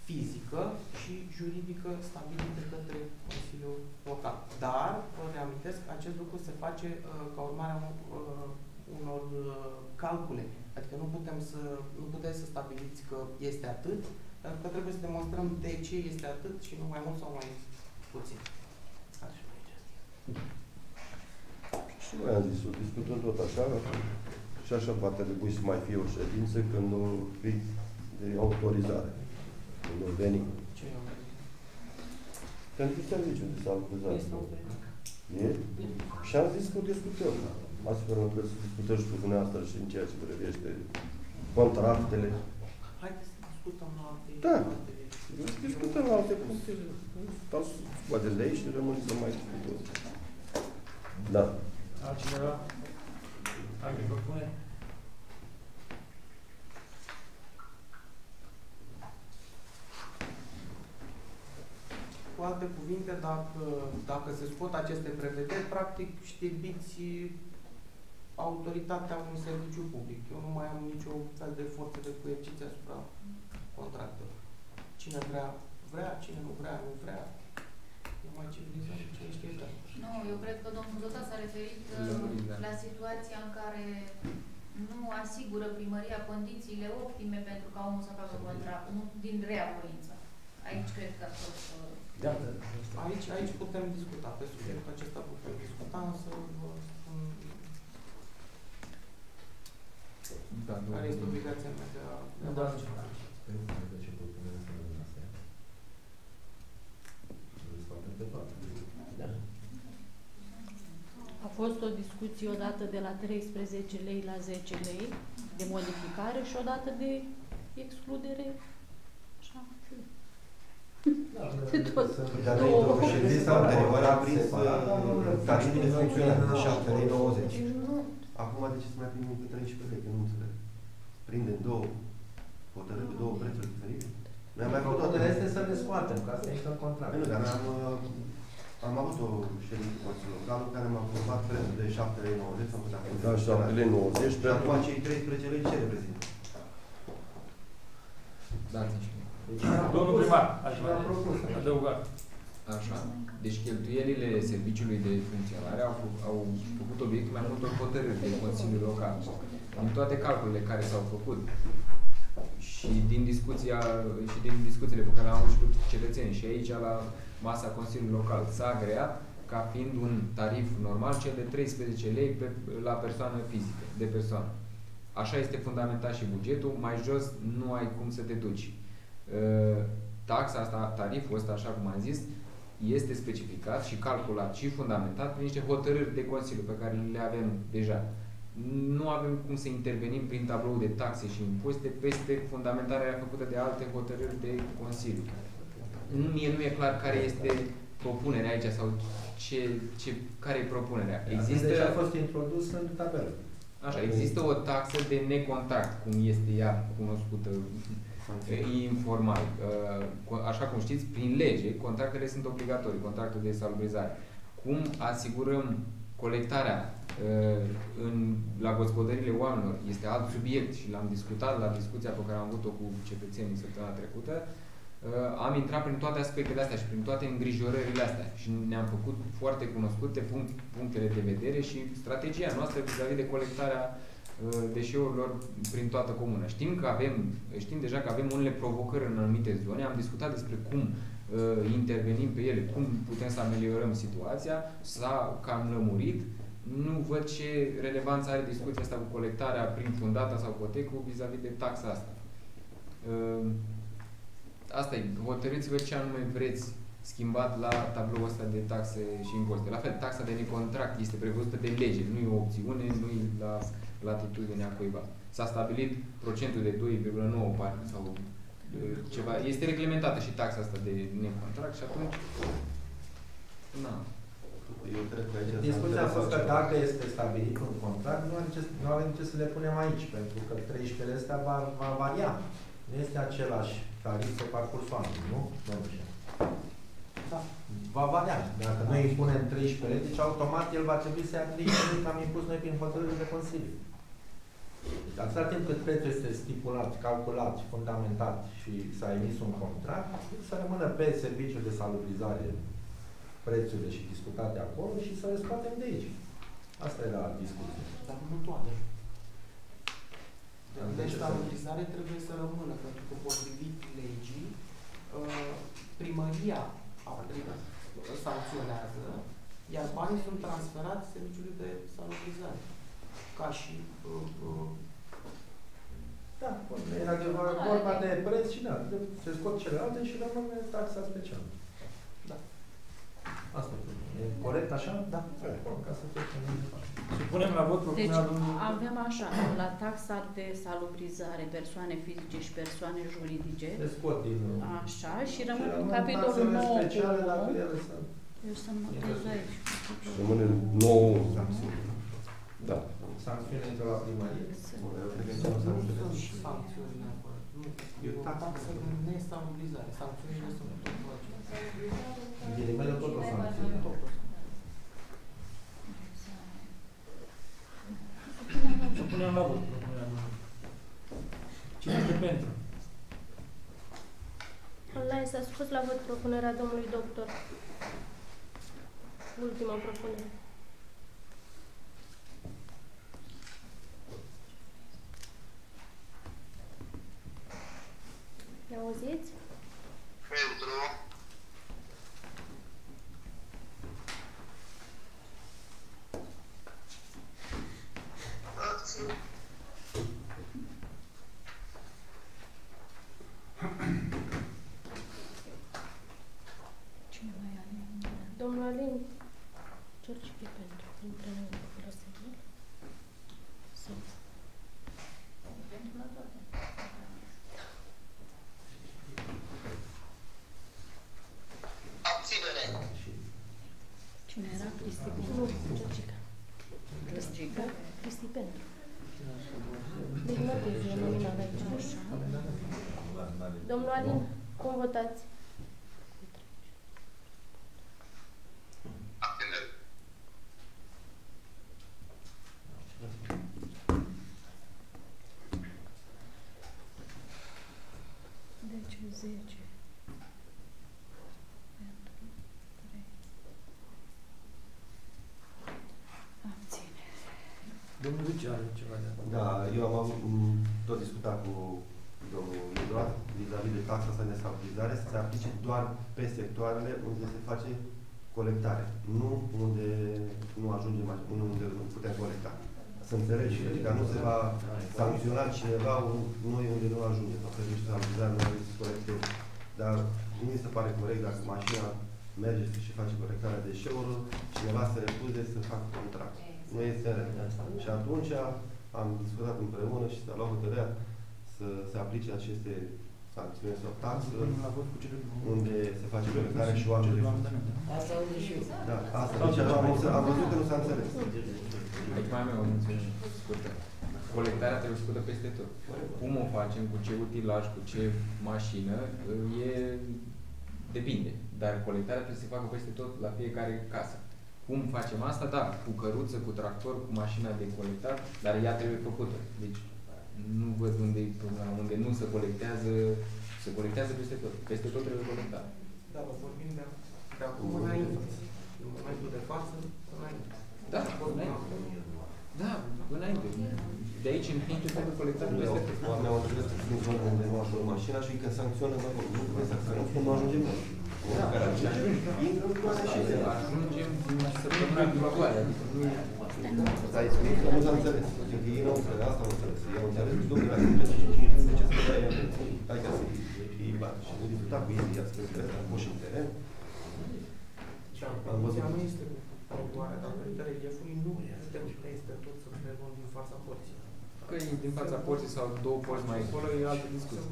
fizică și juridică stabilit de către Consiliul Local. Dar, vă reamintesc, acest lucru se face ca urmare a unor calcule. Adică nu puteți să stabiliți că este atât, pentru că trebuie să demonstrăm de ce este atât și nu mai mult sau mai puțin. Așa. Și noi am zis-o, discutăm tot așa și așa va trebui să mai fie o ședință când nu fie de autorizare. Când nu veni. Ce e pentru serviciul de salubrizare. E? Și am zis că discutăm. Astfel încât să discutăm și cu dumneavoastră și în ceea ce privește contractele. Haideți să discutăm la alte... Da. Discutăm la alte puncte. Stau să scoateți de aici și rămân să mai discutăm. Da. Altcineva? Alte propuneri? Cu alte cuvinte, dacă se scot aceste prevederi, practic știrbiți autoritatea unui serviciu public. Eu nu mai am nicio fel de forță de coerciție asupra contractelor. Cine vrea, vrea, cine nu vrea, nu vrea. Nu mai civilizăm, cine știe vrea. Nu, eu cred că domnul Zota s-a referit la situația în care nu asigură primăria condițiile optime pentru ca omul să facă contractul, din rea voință. Aici cred că a fost... Da. Aici putem discuta, pe subiectul acesta putem discuta, însă vă spun care este obligația mea de a face ceva. A fost o discuție odată de la 13 lei la 10 lei de modificare și odată de excludere. Așa. Dar ședința anterioară a prins tarifele funcționează de 7 lei 90. Acum de ce să mai primim pe 13 lei? Că nu înțeleg. Prinde două hotărâri, două prețuri diferite. Noi am mai făcut o hotărâre. contract. Nu, dar am avut o ședință cu Consiliul Local în care m-a aprobat prețul de 7,90 lei sau cât a fost. Da, 7,90 Și acum cei 13 lei ce reprezintă? Dați-mi. Deci, domnul primar, aș vrea adăugat. Așa. Deci cheltuielile serviciului de funcționare au făcut obiectul mai multor hotărâri de Consiliul Local. În toate calculele care s-au făcut și din discuțiile pe care le-am avut și cu cetățenii și aici la masa Consiliului Local s-a agreat ca fiind un tarif normal cel de 13 lei la persoană fizică, de persoană. Așa este fundamentat și bugetul, mai jos nu ai cum să te duci. Taxa asta, tariful ăsta, așa cum am zis, este specificat și calculat și fundamentat prin niște hotărâri de Consiliu pe care le avem deja. Nu avem cum să intervenim prin tablou de taxe și impozite peste fundamentarea făcută de alte hotărâri de Consiliu. Mie nu e clar care este propunerea aici sau care e propunerea. Există... Deja a fost introdus în tabelă. Așa, există o taxă de necontact, cum este ea cunoscută informal. Așa cum știți, prin lege, contractele sunt obligatorii, contractul de salubrizare. Cum asigurăm colectarea la gospodăriile oamenilor este alt subiect și l-am discutat la discuția pe care am avut-o cu cetățenii săptămâna trecută. Am intrat prin toate aspectele astea și prin toate îngrijorările astea și ne-am făcut foarte cunoscute punctele de vedere și strategia noastră vis-a-vis de colectarea deșeurilor prin toată comuna. Știm deja că avem unele provocări în anumite zone, am discutat despre cum intervenim pe ele, cum putem să ameliorăm situația, s-a cam lămurit. Nu văd ce relevanță are discuția asta cu colectarea prin fundata sau cotecul vis-a-vis de taxa asta. Asta e, hotărâți-vă ce anume vreți schimbat la tabloul ăsta de taxe și impozite. La fel, taxa de necontract este prevăzută de lege, nu e o opțiune, nu e la latitudinea cuiva. S-a stabilit procentul de 2,9 sau ceva. Este reglementată și taxa asta de necontract și atunci... Na. Eu cred că aici discuția a fost că dacă este stabilit un contract, nu avem ce să le punem aici, pentru că 13 astea va varia. Nu este același tarif pe parcursul anului, nu? Da. Va varia. Dacă noi îi punem 13 lei, deci automat el va trebui să ia 13 lei, că am impus noi prin hotărâri de Consiliu. Deci, atâta timp cât prețul este stipulat, calculat, fundamentat și s-a emis un contract, să rămână pe serviciul de salubrizare prețurile și discutate acolo și să le scoatem de aici. Asta era discuția. Dar nu toate. De salubrizare trebuie să rămână, pentru că potrivit legii, primăria sancționează, iar banii sunt transferați serviciului de salubrizare. Ca și... Da, era vorba de preț și da, se scot celelalte și rămâne taxa specială. Da. Asta e corect așa? Da. Ca să trecem mai departe. Supunem la vot propunerea Deci avem așa, la taxa de salubrizare persoane fizice și persoane juridice. Le scot din... Așa, și rămân în capitolul 9. Eu să notez aici. Rămâne 9 sancțiuni. Da. Sancțiune intră la primărie. Sancțiuni neapărat. E o taxă de nesalubrizare. Sancțiunile sunt tot ghilimele tot o sancțiune. Supunem la vot. Cine este pentru? Online s-a supus la vot propunerea domnului doctor. Ultima propunere. Ne auziți? Pentru. Cine mai are? Domnul Alin, George e pentru. Împreună cu Răsănil. Sunt. Pentru la toate. Abținere. Cine era? Cristi Nu, Georgica. Georgica? Cristi pentru. Deci nu te zi nominal aici. Domnul Alin, cum votați? 10. Pentru 3. Abține. Domnul Luce are ceva de acolo. Da, eu am avut, tot discutat cu domnul Eduard vis-a-vis de taxa asta de stabilizare să se aplice doar pe sectoarele unde se face colectare, nu unde nu ajungem, unde nu putem colecta. Să înțelegi, adică nu se va sancționa cineva noi unde nu ajunge, sau serviciul de stabilizare nu are să colecteze. Dar nu mi se pare corect dacă mașina merge și face colectarea deșeurilor, cineva se refuze să facă contract. Nu este în regulă. Și atunci am discutat împreună și s-a luat hotărârea să se aplice aceste sancțiuni sau taxe unde se face colectare și oamenii. Asta auzi și eu. Da, asta. Deci am văzut că nu s-a înțeles. Aici mai am eu o mențiune scurtă. Colectarea trebuie făcută peste tot. Cum o facem, cu ce utilaj, cu ce mașină, depinde. Dar colectarea trebuie să se facă peste tot, la fiecare casă. Cum facem asta? Da, cu căruță, cu tractor, cu mașina de colectat, dar ea trebuie făcută. Deci nu văd unde e problema, unde nu se colectează peste tot. Peste tot trebuie colectat. Da, vă vorbim de acum înainte. În momentul de față, înainte. Da, înainte. Da, înainte. De aici înainte trebuie colectat peste tot. Oamenii au înțeles că sunt zone unde nu ajung mașina și că sancționă, nu trebuie să sancționăm, că nu ajungem noi. Ajungem săptămâna viitoare. Dar ai spus că nu s-a înțeles. Zic că ei nu au înțeles, asta au înțeles. Ei au înțeles, domnule, dacă nu ce să dea ea pentru hai ca să-i bani. Și nu discuta cu ei, i-a spus că am fost și în teren. Ambiția nu este promovarea datorită reliefului, nu putem peste tot să le luăm din fața porții. Că e din fața porții sau două porți mai acolo, e altă discuție.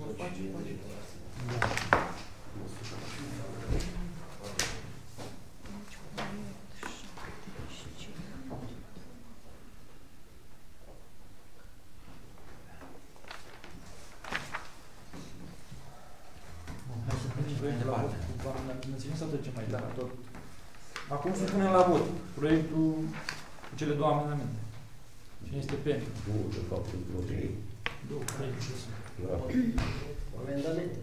Să trecem mai departe. Acum să punem la vot proiectul cu cele două amendamente. Cine este pentru? De fapt, două proiecte. Amendamente.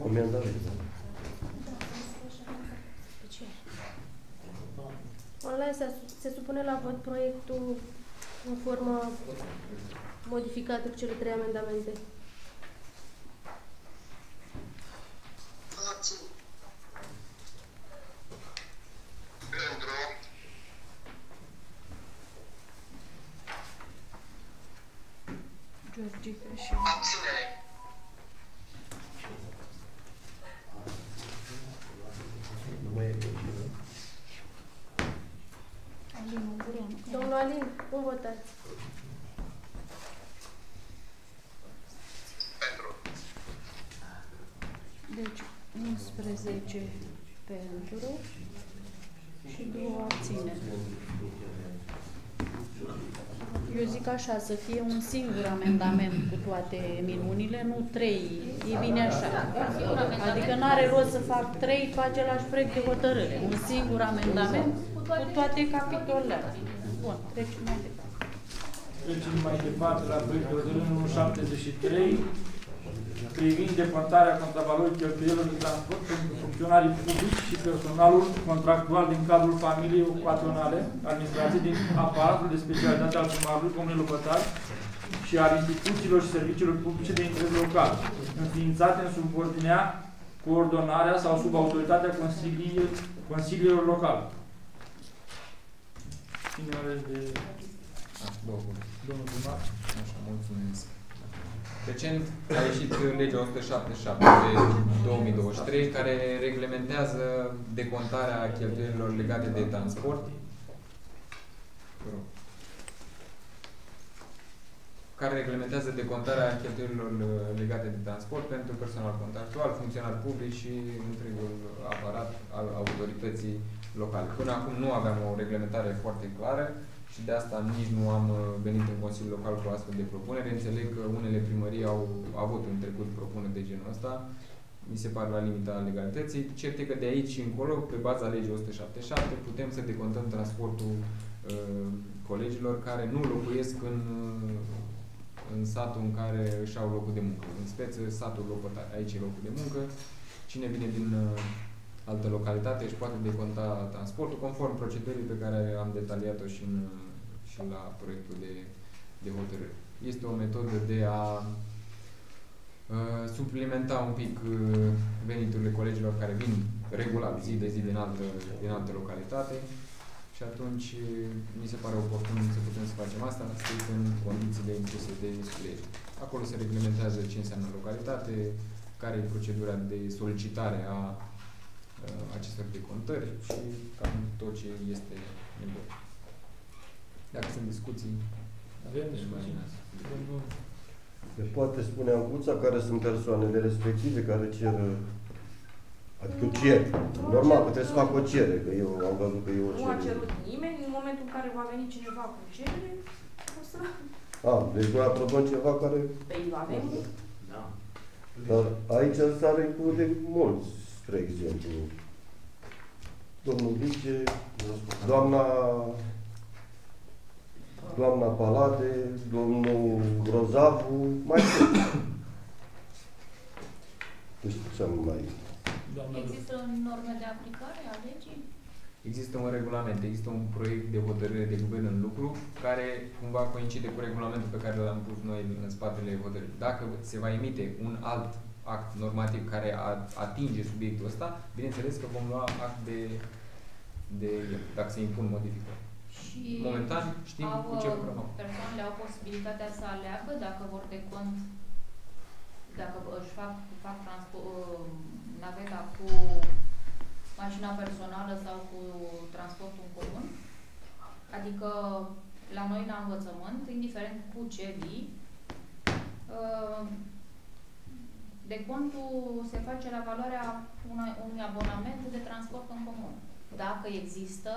Amendamente. Online se supune la vot proiectul în formă modificată cu cele 3 amendamente. Georgica și... Abținere. Nu mai e posibil. Alin Ungureanu. Domnul Alin, cum votați? Pentru. Deci, 11 pentru și 2 abțineri. Eu zic așa, să fie un singur amendament cu toate minunile, nu 3, e bine așa. Adică nu are rost să fac 3 pe același proiect de hotărâre. Un singur amendament cu toate capitolele. Bun, trecem mai departe. Trecem mai departe la proiectul de hotărâre numărul 73, privind decontarea contravalorii cheltuielor de transport pentru funcționarii publici și personalul contractual din cadrul familiei patronale, administrației din aparatul de specialitate al primarului Comunei Lopătari și al instituțiilor și serviciilor publice de interes local, înființate în subordinea, coordonarea sau sub autoritatea consiliilor locale. Cine are de... Domnul primar. Așa, mulțumesc. Recent a ieșit legea 177 de 2023 care reglementează decontarea cheltuielilor legate de transport. Care reglementează decontarea cheltuielilor legate de transport pentru personal contractual, funcționari publici și întregul aparat al autorității locale. Până acum nu aveam o reglementare foarte clară și de asta nici nu am venit în Consiliul Local cu astfel de propunere. Înțeleg că unele primării au avut în trecut propuneri de genul ăsta. Mi se pare la limita legalității. Cert e că de aici încolo, pe baza legii 177, putem să decontăm transportul colegilor care nu locuiesc în în satul în care își au locul de muncă. În speță, satul Lopătari. Aici e locul de muncă. Cine vine din altă localitate își poate deconta transportul conform procedurii pe care am detaliat-o și la proiectul de hotărâre. Este o metodă de a suplimenta un pic veniturile colegilor care vin regulat zi de zi din altă localitate și atunci mi se pare oportun să putem să facem asta strict în condițiile impuse de lege. Acolo se reglementează ce înseamnă localitate, care e procedura de solicitare a acestor decontări și cam tot ce este nevoie. Dacă sunt discuții, avem discuții. Se poate spune Ancuța care sunt persoanele respective care cer, adică cer. Normal că trebuie să fac o cerere, că eu am văzut că e o cerere. Nu a cerut nimeni, în momentul în care va veni cineva cu cerere, o să... Deci noi aprobăm ceva care... Păi avem... Da. Dar aici s-ar include mulți, spre exemplu. Domnul Vice, doamna Palade, domnul Grozavu, mai sunt. Nu știu ce am mai... Există norme de aplicare a legii? Există un regulament, există un proiect de hotărâre de guvern în lucru care cumva coincide cu regulamentul pe care l-am pus noi în spatele hotărârii. Dacă se va emite un alt act normativ care atinge subiectul ăsta, bineînțeles că vom lua act de dacă se impun modificări. Și momentan știm cu ce lucrăm. Persoanele au posibilitatea să aleagă dacă vor de cont, dacă își fac naveta cu mașina personală sau cu transportul în comun. Adică la noi la învățământ, indiferent cu ce vii, decontul se face la valoarea unui abonament de transport în comun. Dacă există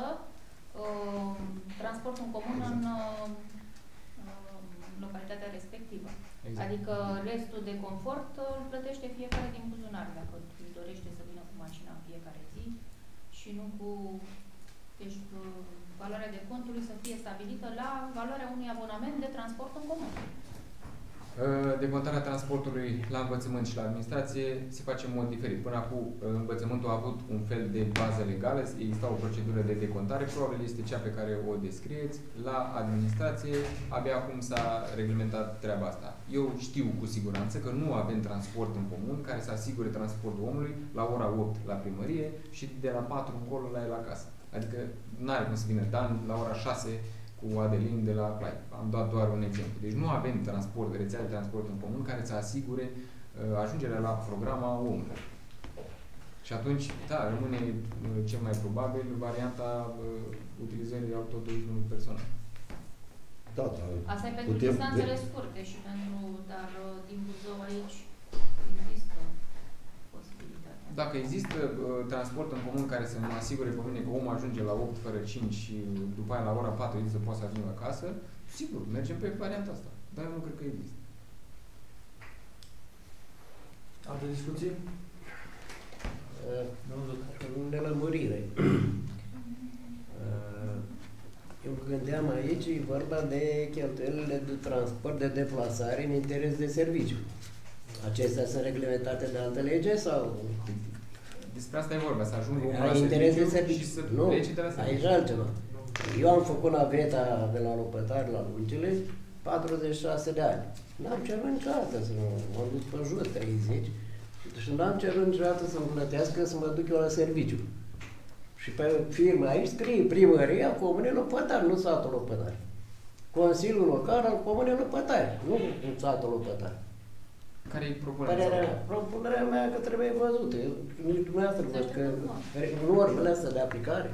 transport în comun în localitatea respectivă. Exact. Adică restul de confort îl plătește fiecare din buzunar, dacă își dorește să vină cu mașina în fiecare zi și nu cu... Deci valoarea de contului să fie stabilită la valoarea unui abonament de transport în comun. Decontarea transportului la învățământ și la administrație se face în mod diferit. Până acum, învățământul a avut un fel de bază legală, exista o procedură de decontare, probabil este cea pe care o descrieți. La administrație, abia acum s-a reglementat treaba asta. Eu știu cu siguranță că nu avem transport în comun care să asigure transportul omului la ora 8 la primărie și de la 4 încolo la el acasă. Adică nu are cum să vină Dan la ora 6 cu Adelin de la Plai. Am dat doar un exemplu. Deci nu avem transport, rețea de transport în comun care să asigure ajungerea la programa omului. Și atunci, da, rămâne cel mai probabil varianta utilizării autoturismului personal. Da, da. Asta e pentru distanțele scurte și pentru, dar din Buzău aici există posibilitatea. Dacă există transport în comun care să mă asigure pe mine că omul ajunge la 8 fără 5 și după aia la ora 4 să poate să ajungă acasă, sigur, mergem pe varianta asta. Dar eu nu cred că există. Alte discuții? Nelămurire. Eu mă gândeam aici, e vorba de cheltuielile de transport, de deplasare în interes de serviciu. Acestea sunt reglementate de altă lege sau? Despre asta e vorba, să ajungă omul la interes de serviciu și să nu, plece de la serviciu. aici altceva. Eu am făcut naveta de la Lopătari la Lungile 46 de ani. N-am cerut niciodată să mă duc pe jur 30 și n-am cerut niciodată să-mi plătească să mă duc eu la serviciu. Și pe firmă aici scrie Primăria Comunei Lopătari, nu satul Lopătari. Consiliul Local al Comunei Lopătari, nu satul Lopătari. Care e propunerea mea? Propunerea mea că trebuie văzută. Nici dumneavoastră văd că normele astea de aplicare.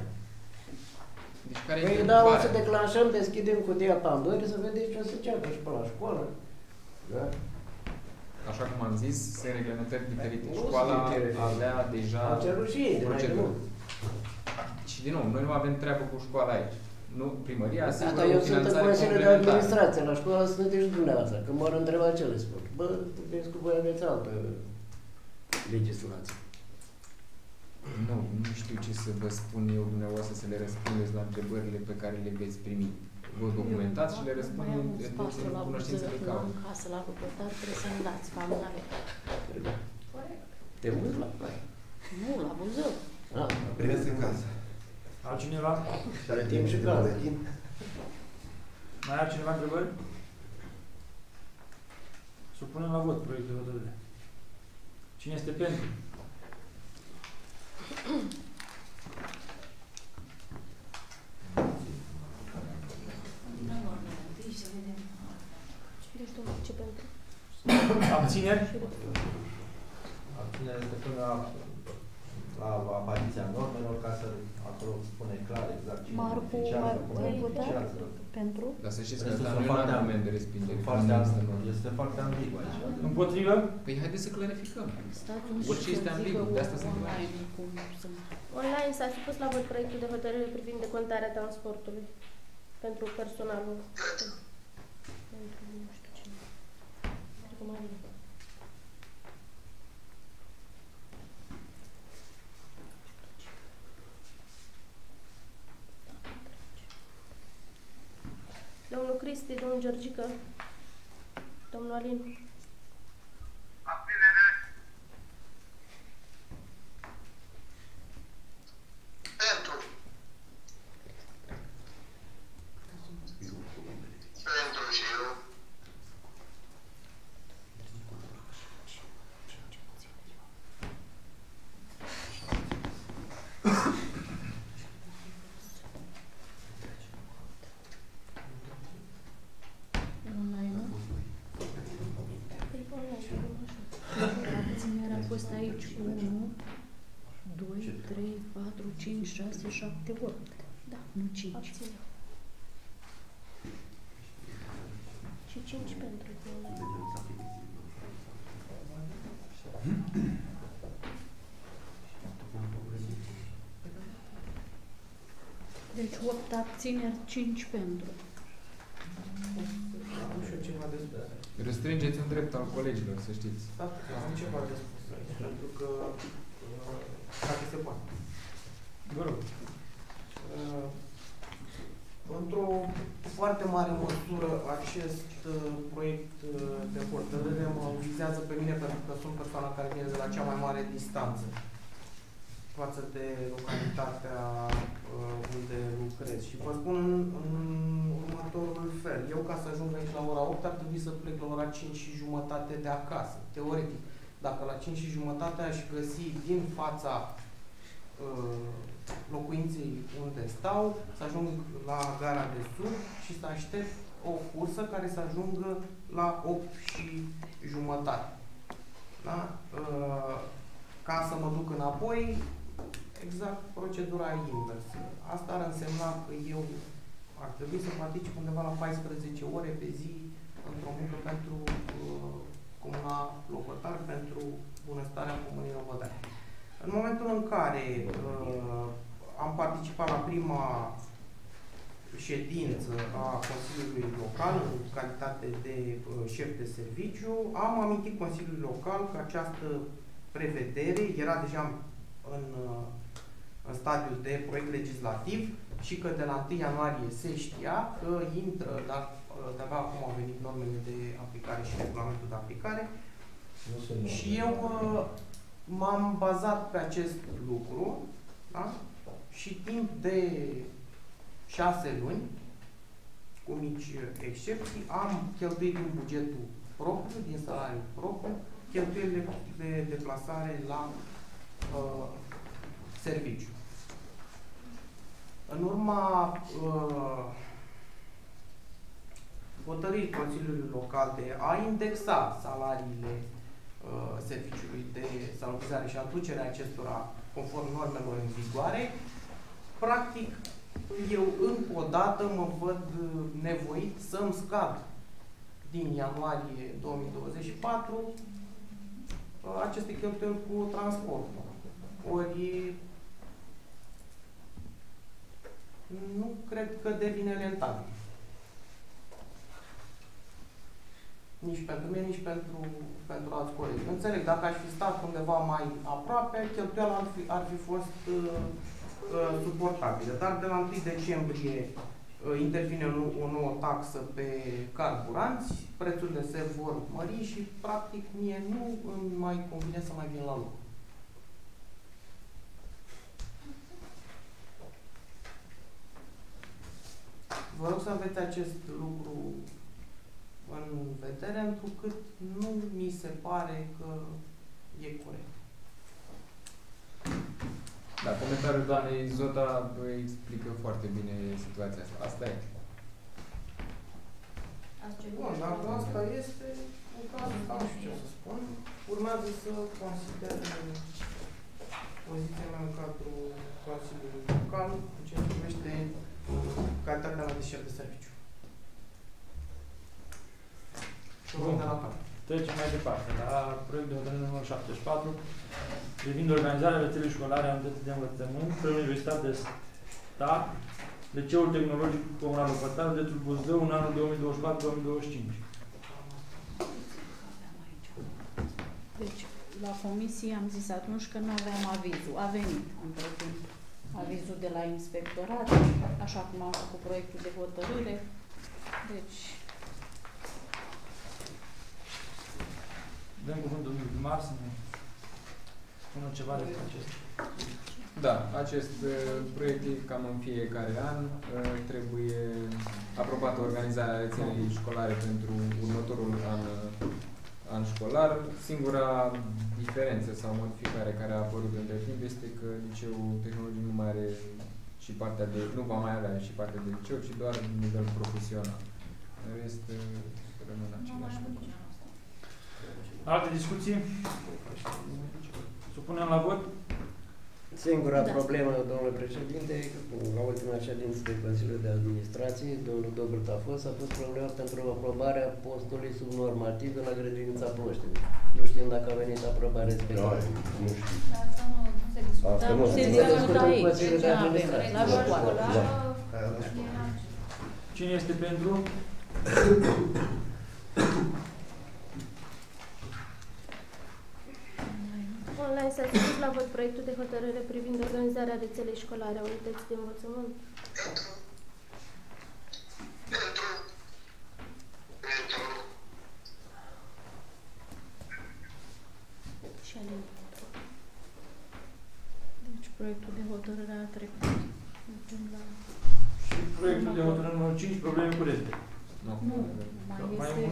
Deci care păi da, o să declanșăm, deschidem cutia Pandorii să vedeți ce o să ceapă și pe la școală. Da? Așa cum am zis, se reglementări diferite. Școala avea deja procedură. Și din nou, noi nu avem treabă cu școala aici. Nu, primăria asigură o finanțare complementară. Eu sunt în Consiliul de Administrație la școală, sunteți dumneavoastră, că m-ar întreba ce le spun. Bă, vezi că voi aveți altă legislație. Nu știu ce să vă spun eu dumneavoastră să le răspundeți la întrebările pe care le veți primi. vă documentați și le răspund în cunoștință de cauză. În casă la lucrătar trebuie să-mi dați, că am n-are. Te muți la Ploiești? Nu, la Buzău. Primesc în casă. Altcineva? Și are timp și casă. Mai are cineva întrebări? Supunem la vot proiectul de hotărâre. Cine este pentru? Ce pentru? Abțineri? Abținere este până la apariția normelor, ca să acolo spune clar exact cine beneficiază, cum beneficiază. Pentru? Dar să știți că ăsta nu e un argument de respingere. Este foarte ambigu aici. Împotrivă? Păi haideți să clarificăm. Statul Orice este ambigu, de asta se întâmplă. Online s-a supus la vot proiectul de hotărâre privind decontarea transportului pentru personalul. Pentru nu știu ce. Pentru Maria. Domnul Cristi, domnul Georgică, domnul Alin. Abținere. Pentru. Pentru și eu. Abținerea a fost aici 1, 2, 3, 4, 5, 6, 7, 8. Da, nu 5. Abține. Și 5 pentru. Deci 8 abțineri, 5 pentru. Am și eu ceva de spus. Restrângeți un drept al colegilor, să știți. Da, am ceva de spus aici, pentru că dacă se poate. Vă rog. Într-o foarte mare măsură, acest proiect de hotărâre mă vizează pe mine pentru că sunt persoana care vine de la cea mai mare distanță față de localitatea unde lucrez. Și vă spun în următorul fel. Eu, ca să ajung aici la ora 8, ar trebui să plec la ora 5:30 de acasă, teoretic. Dacă la 5:30 aș găsi din fața locuinței unde stau, să ajung la gara de sud și să aștept o cursă care să ajungă la 8:30. Da? Ca să mă duc înapoi, exact procedura inversă. Asta ar însemna că eu ar trebui să particip undeva la 14 ore pe zi într-o muncă pentru Comuna Locătar, pentru bunăstarea Comunei Lobădani. În momentul în care am participat la prima ședință a Consiliului Local, în calitate de șef de serviciu, am amintit Consiliului Local că această prevedere era deja în stadiul de proiect legislativ și că de la 1 ianuarie se știa că intră, dar de-abia acum au venit normele de aplicare și regulamentul de aplicare. Și eu m-am bazat pe acest lucru, da? Și timp de 6 luni, cu mici excepții, am cheltuit din bugetul propriu, din salariul propriu, cheltuielile de deplasare la serviciu. În urma hotărârii Consiliului Local de a indexa salariile serviciului de salubrizare și aducerea acestora conform normelor în vigoare, practic, eu încă o dată mă văd nevoit să-mi scad din ianuarie 2024 aceste cheltuieli cu transportul. Ori nu cred că devine rentabil. Nici pentru mine, nici pentru alți colegi. Înțeleg, dacă aș fi stat undeva mai aproape, cheltuiala ar fi fost suportabilă. Dar de la 1 decembrie intervine o nouă taxă pe carburanți, prețurile se vor mări și practic mie nu îmi mai convine să mai vin la lucru. Vă rog să aveți acest lucru în vedere, întrucât nu mi se pare că e corect. Da, comentariul doamnei Zota explică foarte bine situația asta. Asta e. Bun, dacă asta este, în cazul ăsta nu știu ce să spun. Urmează să consider poziția mea în cadrul Consiliului Local în ceea ce privește calitatea mea de șef de serviciu. Bun. Trecem mai departe la proiectul de hotărâre numărul 74 privind organizarea rețelei școlare a unității de învățământ pe Universitatea de Stat, Liceul Tehnologic Comunal Lopățarul, județul Buzău, în anul 2024-2025. Deci, la comisie am zis atunci că nu aveam avizul. A venit între timp avizul de la inspectorat, așa cum am făcut proiectul de hotărâre. Deci, dăm cuvântul lui Primar să ne spună ceva despre acest. Da, acest proiect, cam în fiecare an, trebuie aprobată organizarea rețelei școlare pentru următorul an școlar. Singura diferență sau modificare care a apărut între timp este că Liceul Tehnologic nu mai are și partea de, nu va mai avea și partea de liceu, ci doar nivel profesional. În rest, rămân același lucru. Alte discuții? Supunem la vot? Singura problemă, domnule președinte, la ultima ședință de Consiliul de Administrație, domnul Dobrit a fost problema pentru aprobarea postului subnormativ de la grădinița Ploșteni. Nu știm dacă a venit aprobarea respectivă. Nu știu. Asta nu se discută. Asta nu se discută în Consiliul de Administrație. la școală. Cine este pentru? Online s-a supus la vot proiectul de hotărâre privind organizarea rețelei școlare a unității de învățământ. Deci proiectul de hotărâre a trecut. Și proiectul de hotărâre numărul 5, probleme curente. Nu, mai este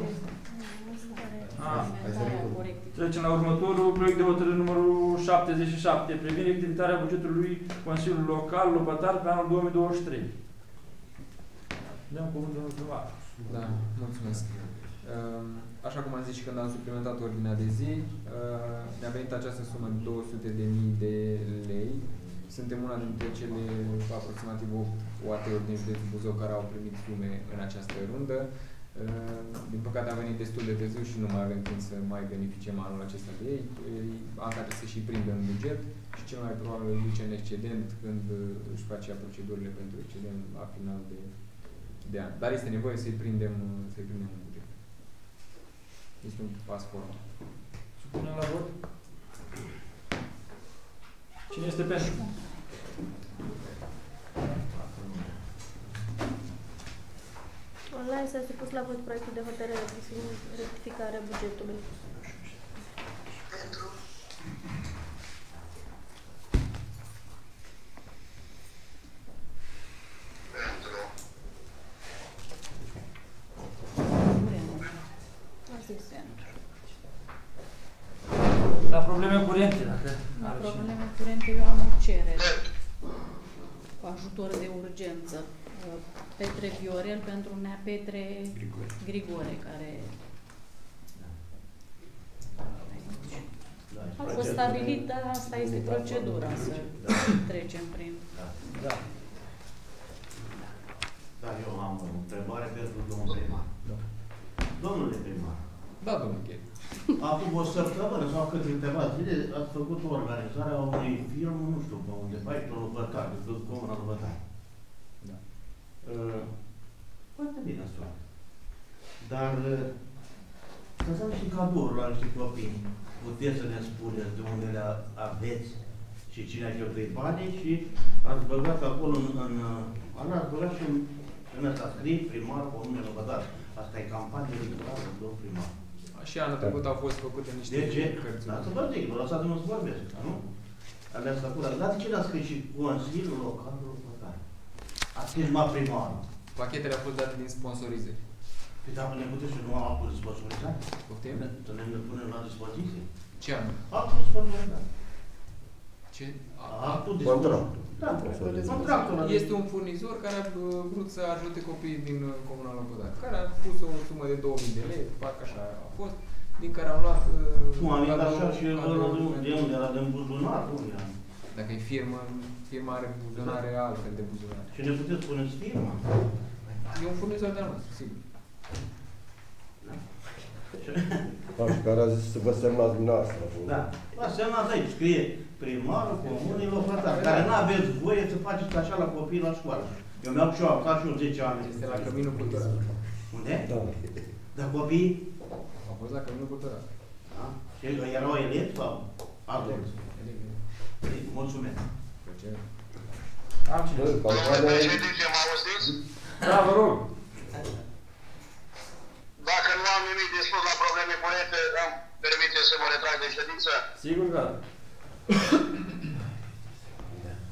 Trecem la următorul proiect de hotărâre numărul 77 privind rectificarea bugetului Consiliului Local Lopătar pe anul 2023. Dăm cuvântul domnului primar. Da, mulțumesc. Așa cum am zis și când am suplimentat ordinea de zi, ne-a venit această sumă de 200.000 de lei. Suntem una dintre cele aproximativ 8 OAT-uri din județul Buzău care au primit sume în această rundă. Din păcate a venit destul de târziu și nu mai avem timp să mai beneficiem anul acesta de ei. Anca trebuie să și prindă în buget și cel mai probabil îl duce în excedent când își face procedurile pentru excedent la final de an. Dar este nevoie să-i prindem în buget. Este un pas formal. Supunem la vot. Cine este pentru? Online s-a supus la vot proiectul de hotărâre privind rectificarea bugetului. La probleme curente, dacă... La probleme curente eu am o cerere cu ajutor de urgență. Petre Viorel pentru Nea Petre Grigore, care a fost stabilit, dar asta este procedura, să trecem prin... Da. Da, eu am o întrebare pentru domnul primar. Domnule primar. Da, domnul Chei. Acum o săptămână sau câteva zile ați făcut o organizare a unui film, nu știu pe undeva, aici, pe Lăbătar, pe Comuna Lăbătar. Da. Foarte bine asta. Dar să dăm și cadouri la niște copii. Puteți să ne spuneți de unde le aveți și cine a cheltuit banii și ați băgat acolo ați băgat și În ăsta scrie primar Comune Lăbădar. Asta e campanie electorală, domn primar. Și anul trecut au fost făcute niște cărți. Da, să vă zic, vă lăsați-mă să vorbesc, nu? Alea s-a curat. Dar de ce l-a scris și Consiliul Local Lăbădar? A scris numai primarul. Pachetele au fost date din sponsorizări. Păi dacă ne puteți și nu am actul de sponsorizare? Poftim? Să ne punem la dispoziție? Ce anume? Actul de sponsorizare. Ce? Actul de Contract. Da, contractul. Este un furnizor care a vrut să ajute copiii din Comuna Lăbădar, care a pus o sumă de 2000 de lei, parcă așa a fost, din care am luat... Cum am venit așa și ăla de unde era? De buzunar? Dacă e firmă, firma are buzunare altfel de buzunare. Și ne puteți spuneți firma? E un furnizor de-al nostru, sigur. Și care a zis să vă semnați dumneavoastră. Da. Vă semnați aici, scrie primarul Comunei Lăbădar, care nu aveți voie să faceți așa la copii la școală. Eu mi-am și eu, am stat și eu 10 ani. Este la Căminul Cultural. Unde? Da. Dar copiii? Au fost la Căminul Cultural. Da? Și erau elevi sau adulți? Mulțumesc. Am cineva. Președinte, mă auziți? Da, vă rog. Dacă nu am nimic de spus la probleme curente, îmi permite să mă retrag de ședință? Sigur că.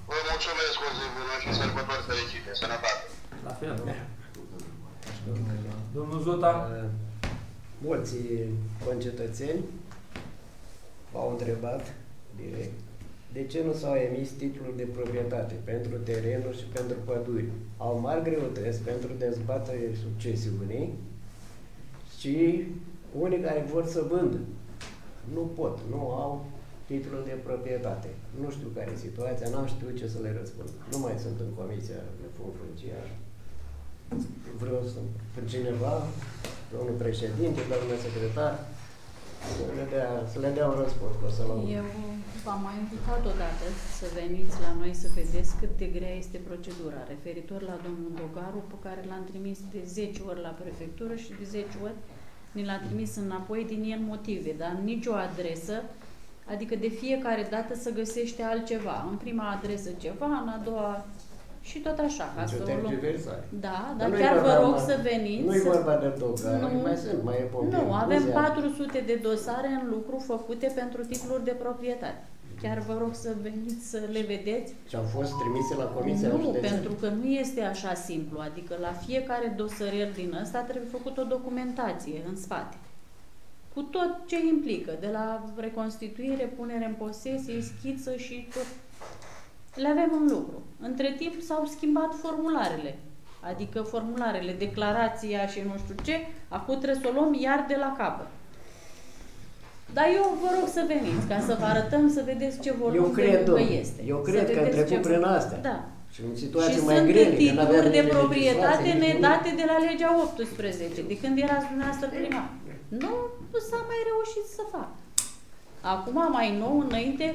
Vă mulțumesc, o zi bună și sărbători fericite. Sănătate! La fel, domnul Zota. Mulți concetățeni m-au întrebat direct de ce nu s-au emis titluri de proprietate pentru terenuri și pentru păduri. Au mari greutăți pentru dezbaterea succesiunii și unii care vor să vândă nu pot, nu au titlul de proprietate. Nu știu care e situația, n-am știut ce să le răspund. Nu mai sunt în comisia de fond funciar. Vreau să cineva, domnul președinte, domnul secretar, să le dea un răspuns. Eu v-am mai invitat odată să veniți la noi să vedeți cât de grea este procedura referitor la domnul Dogaru, pe care l-am trimis de 10 ori la prefectură și de 10 ori ni l-a trimis înapoi din el motive, dar nicio adresă, adică de fiecare dată să găsește altceva. În prima adresă ceva, în a doua și tot așa. Ca să o luăm. Da, dar chiar vă rog să veniți. Nu e vorba de Dogaru, mai sunt, mai e pompieri. Nu, avem 400 de dosare în lucru făcute pentru titluri de proprietate. Chiar vă rog să veniți să le vedeți. Și au fost trimise la comisia Nu, județeană. pentru că nu este așa simplu. Adică la fiecare dosărier din ăsta trebuie făcut o documentație în spate. Cu tot ce implică, de la reconstituire, punere în posesie, schiță și tot. Le avem în lucru. Între timp s-au schimbat formularele. Adică formularele, declarația și nu știu ce, acum trebuie să o luăm iar de la capăt. Dar eu vă rog să veniți, ca să vă arătăm, să vedeți ce volum de muncă este. Eu cred că am trecut prin astea. Da. Și în situații și mai sunt grele, titluri de proprietate nedate de la legea 18, de când erați dumneavoastră primar. Nu s-a mai reușit să fac. Acum, mai nou, înainte,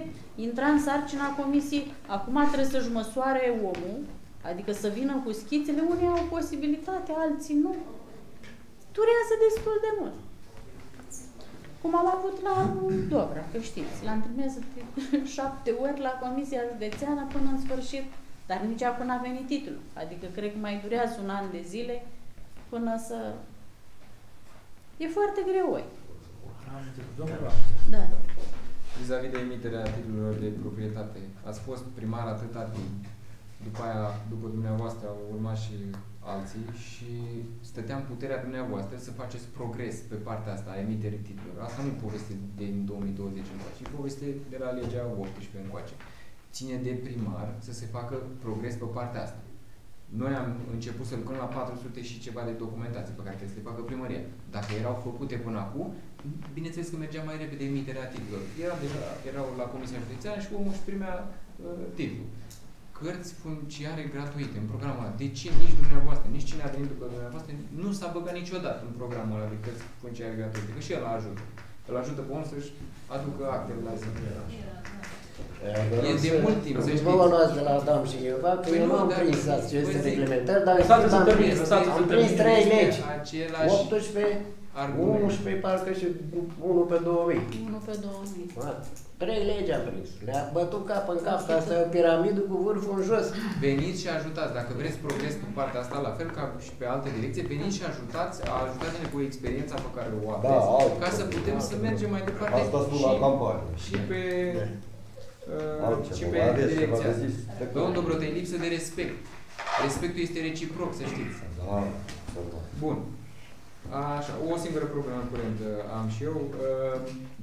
intra în sarcina comisiei, acum trebuie să-și măsoare omul, adică să vină cu schițele, unii au posibilitate, alții nu. Durează destul de mult. Cum am avut la Dobra, că știți, l-am trimis 7 ori la Comisia Județeană până în sfârșit, dar nici acum n-a venit titlul. Adică cred că mai durează un an de zile până să... E foarte greu. Da. Vis-a-vis de emiterea titlurilor de proprietate, ați fost primar atâta timp, după aia, după dumneavoastră, au urmat și alții și stăteam puterea dumneavoastră să faceți progres pe partea asta a emiterii titlurilor. Asta nu e poveste din 2020 încoace, e poveste de la legea 18 încoace. Ține de primar să se facă progres pe partea asta. Noi am început să lucrăm la 400 și ceva de documentații pe care trebuie să le facă primăria. Dacă erau făcute până acum, bineînțeles că mergea mai repede emiterea titlurilor. Erau la Comisia Județeană și omul își primea titlul. Cărți funciare gratuite în programul ăla. De ce nici dumneavoastră, nici cine a venit după dumneavoastră, nu s-a băgat niciodată în programul ăla de cărți funciare gratuite? Că și el ajută. Îl ajută pe om să-și aducă actele la zi. E de mult timp, să știți. Vă luați de la Adam și Eva, că eu nu am prins aceste reglementări, dar am prins 3 legi. 18 11 parcă și 1 pe 2000. 1 pe 2000. 3 legi a prins. Le-a bătut cap în cap, că asta e o piramidă cu vârful în jos. Veniți și ajutați. Dacă vreți progres pe partea asta, la fel ca și pe alte direcții, veniți și ajutați-ne cu experiența pe care o aveți, ca să putem să mergem mai departe. Asta spun la campanie. Și pe direcția. Domnul Dobrotei, lipsă de respect. Respectul este reciproc, să știți. Bun. Așa, o singură problemă curent am și eu.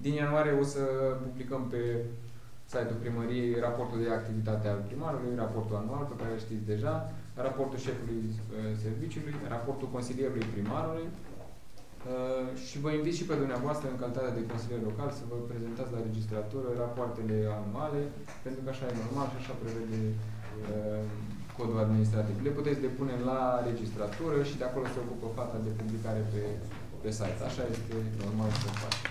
Din ianuarie o să publicăm pe site-ul primăriei raportul de activitate al primarului, raportul anual pe care îl știți deja, raportul șefului serviciului, raportul consilierului primarului și vă invit și pe dumneavoastră în calitate de consilier local să vă prezentați la registratură rapoartele anuale, pentru că așa e normal și așa prevede codul administrativ. Le puteți depune la registratură și de acolo se ocupă fata de publicare pe site. Așa este normal să o faci.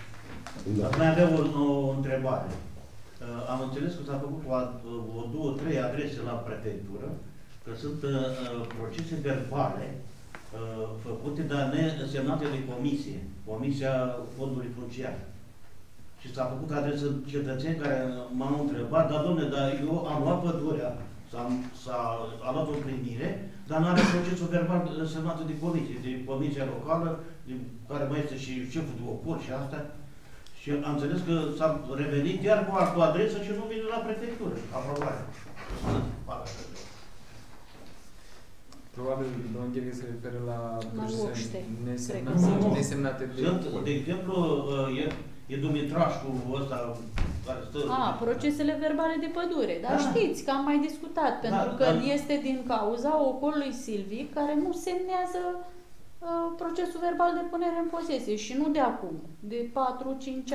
Mai avem o întrebare. Am înțeles că s-a făcut o 2-3 adrese la prefectură, că sunt procese verbale făcute, dar nesemnate de comisie, Comisia Fondului Funciar. Și s-a făcut adresă cetățeni care m-au întrebat, dar dom'le, dar eu am luat pădurea, s-a luat o primire, dar nu are procesul verbal semnat de comisie, de comisia locală, din care mai este și șeful de opor și asta. Și am înțeles că s-a revenit iar cu adresă și nu vine la prefectură. Aprobare. Probabil domnul Gheri se referă la procese nesemnate de... De exemplu, e Dumitrașcu ăsta care stă... procesele verbale de pădure. Dar știți că am mai discutat, pentru că este din cauza ocolului Silvic care nu semnează procesul verbal de punere în posesie și nu de acum, de 4-5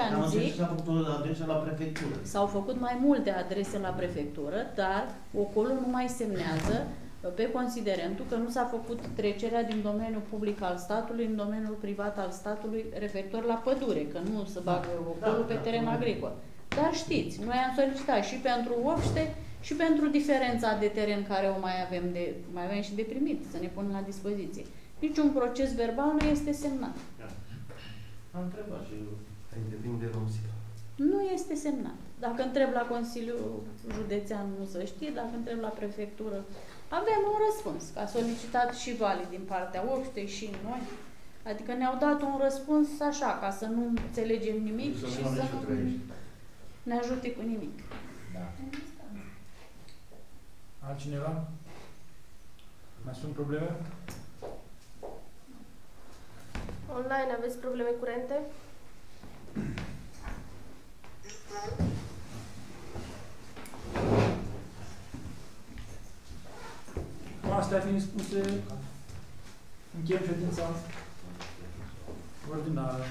ani, zic. S-au făcut adrese la prefectură. S-au făcut mai multe adrese la prefectură, dar ocolul nu mai semnează pe considerentul că nu s-a făcut trecerea din domeniul public al statului în domeniul privat al statului referitor la pădure, că nu se bagă ocolul pe teren agricol. Dar știți, noi am solicitat și pentru Obște și pentru diferența de teren care o mai avem și de primit, să ne punem la dispoziție. Niciun proces verbal nu este semnat. Am întrebat și eu. Depinde de Romsia. Nu este semnat. Dacă întreb la Consiliul Județean, nu se știe, dacă întreb la prefectură, avem un răspuns, că a solicitat și Vali din partea Obște și noi. Adică ne-au dat un răspuns așa, ca să nu înțelegem nimic și să nu ne ajute cu nimic. Da. Altcineva? Mai sunt probleme? Online aveți probleme curente? Astea fiind spuse, încheiem ședința ordinară.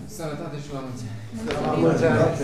Sănătate și la mulți ani! Mulțumesc!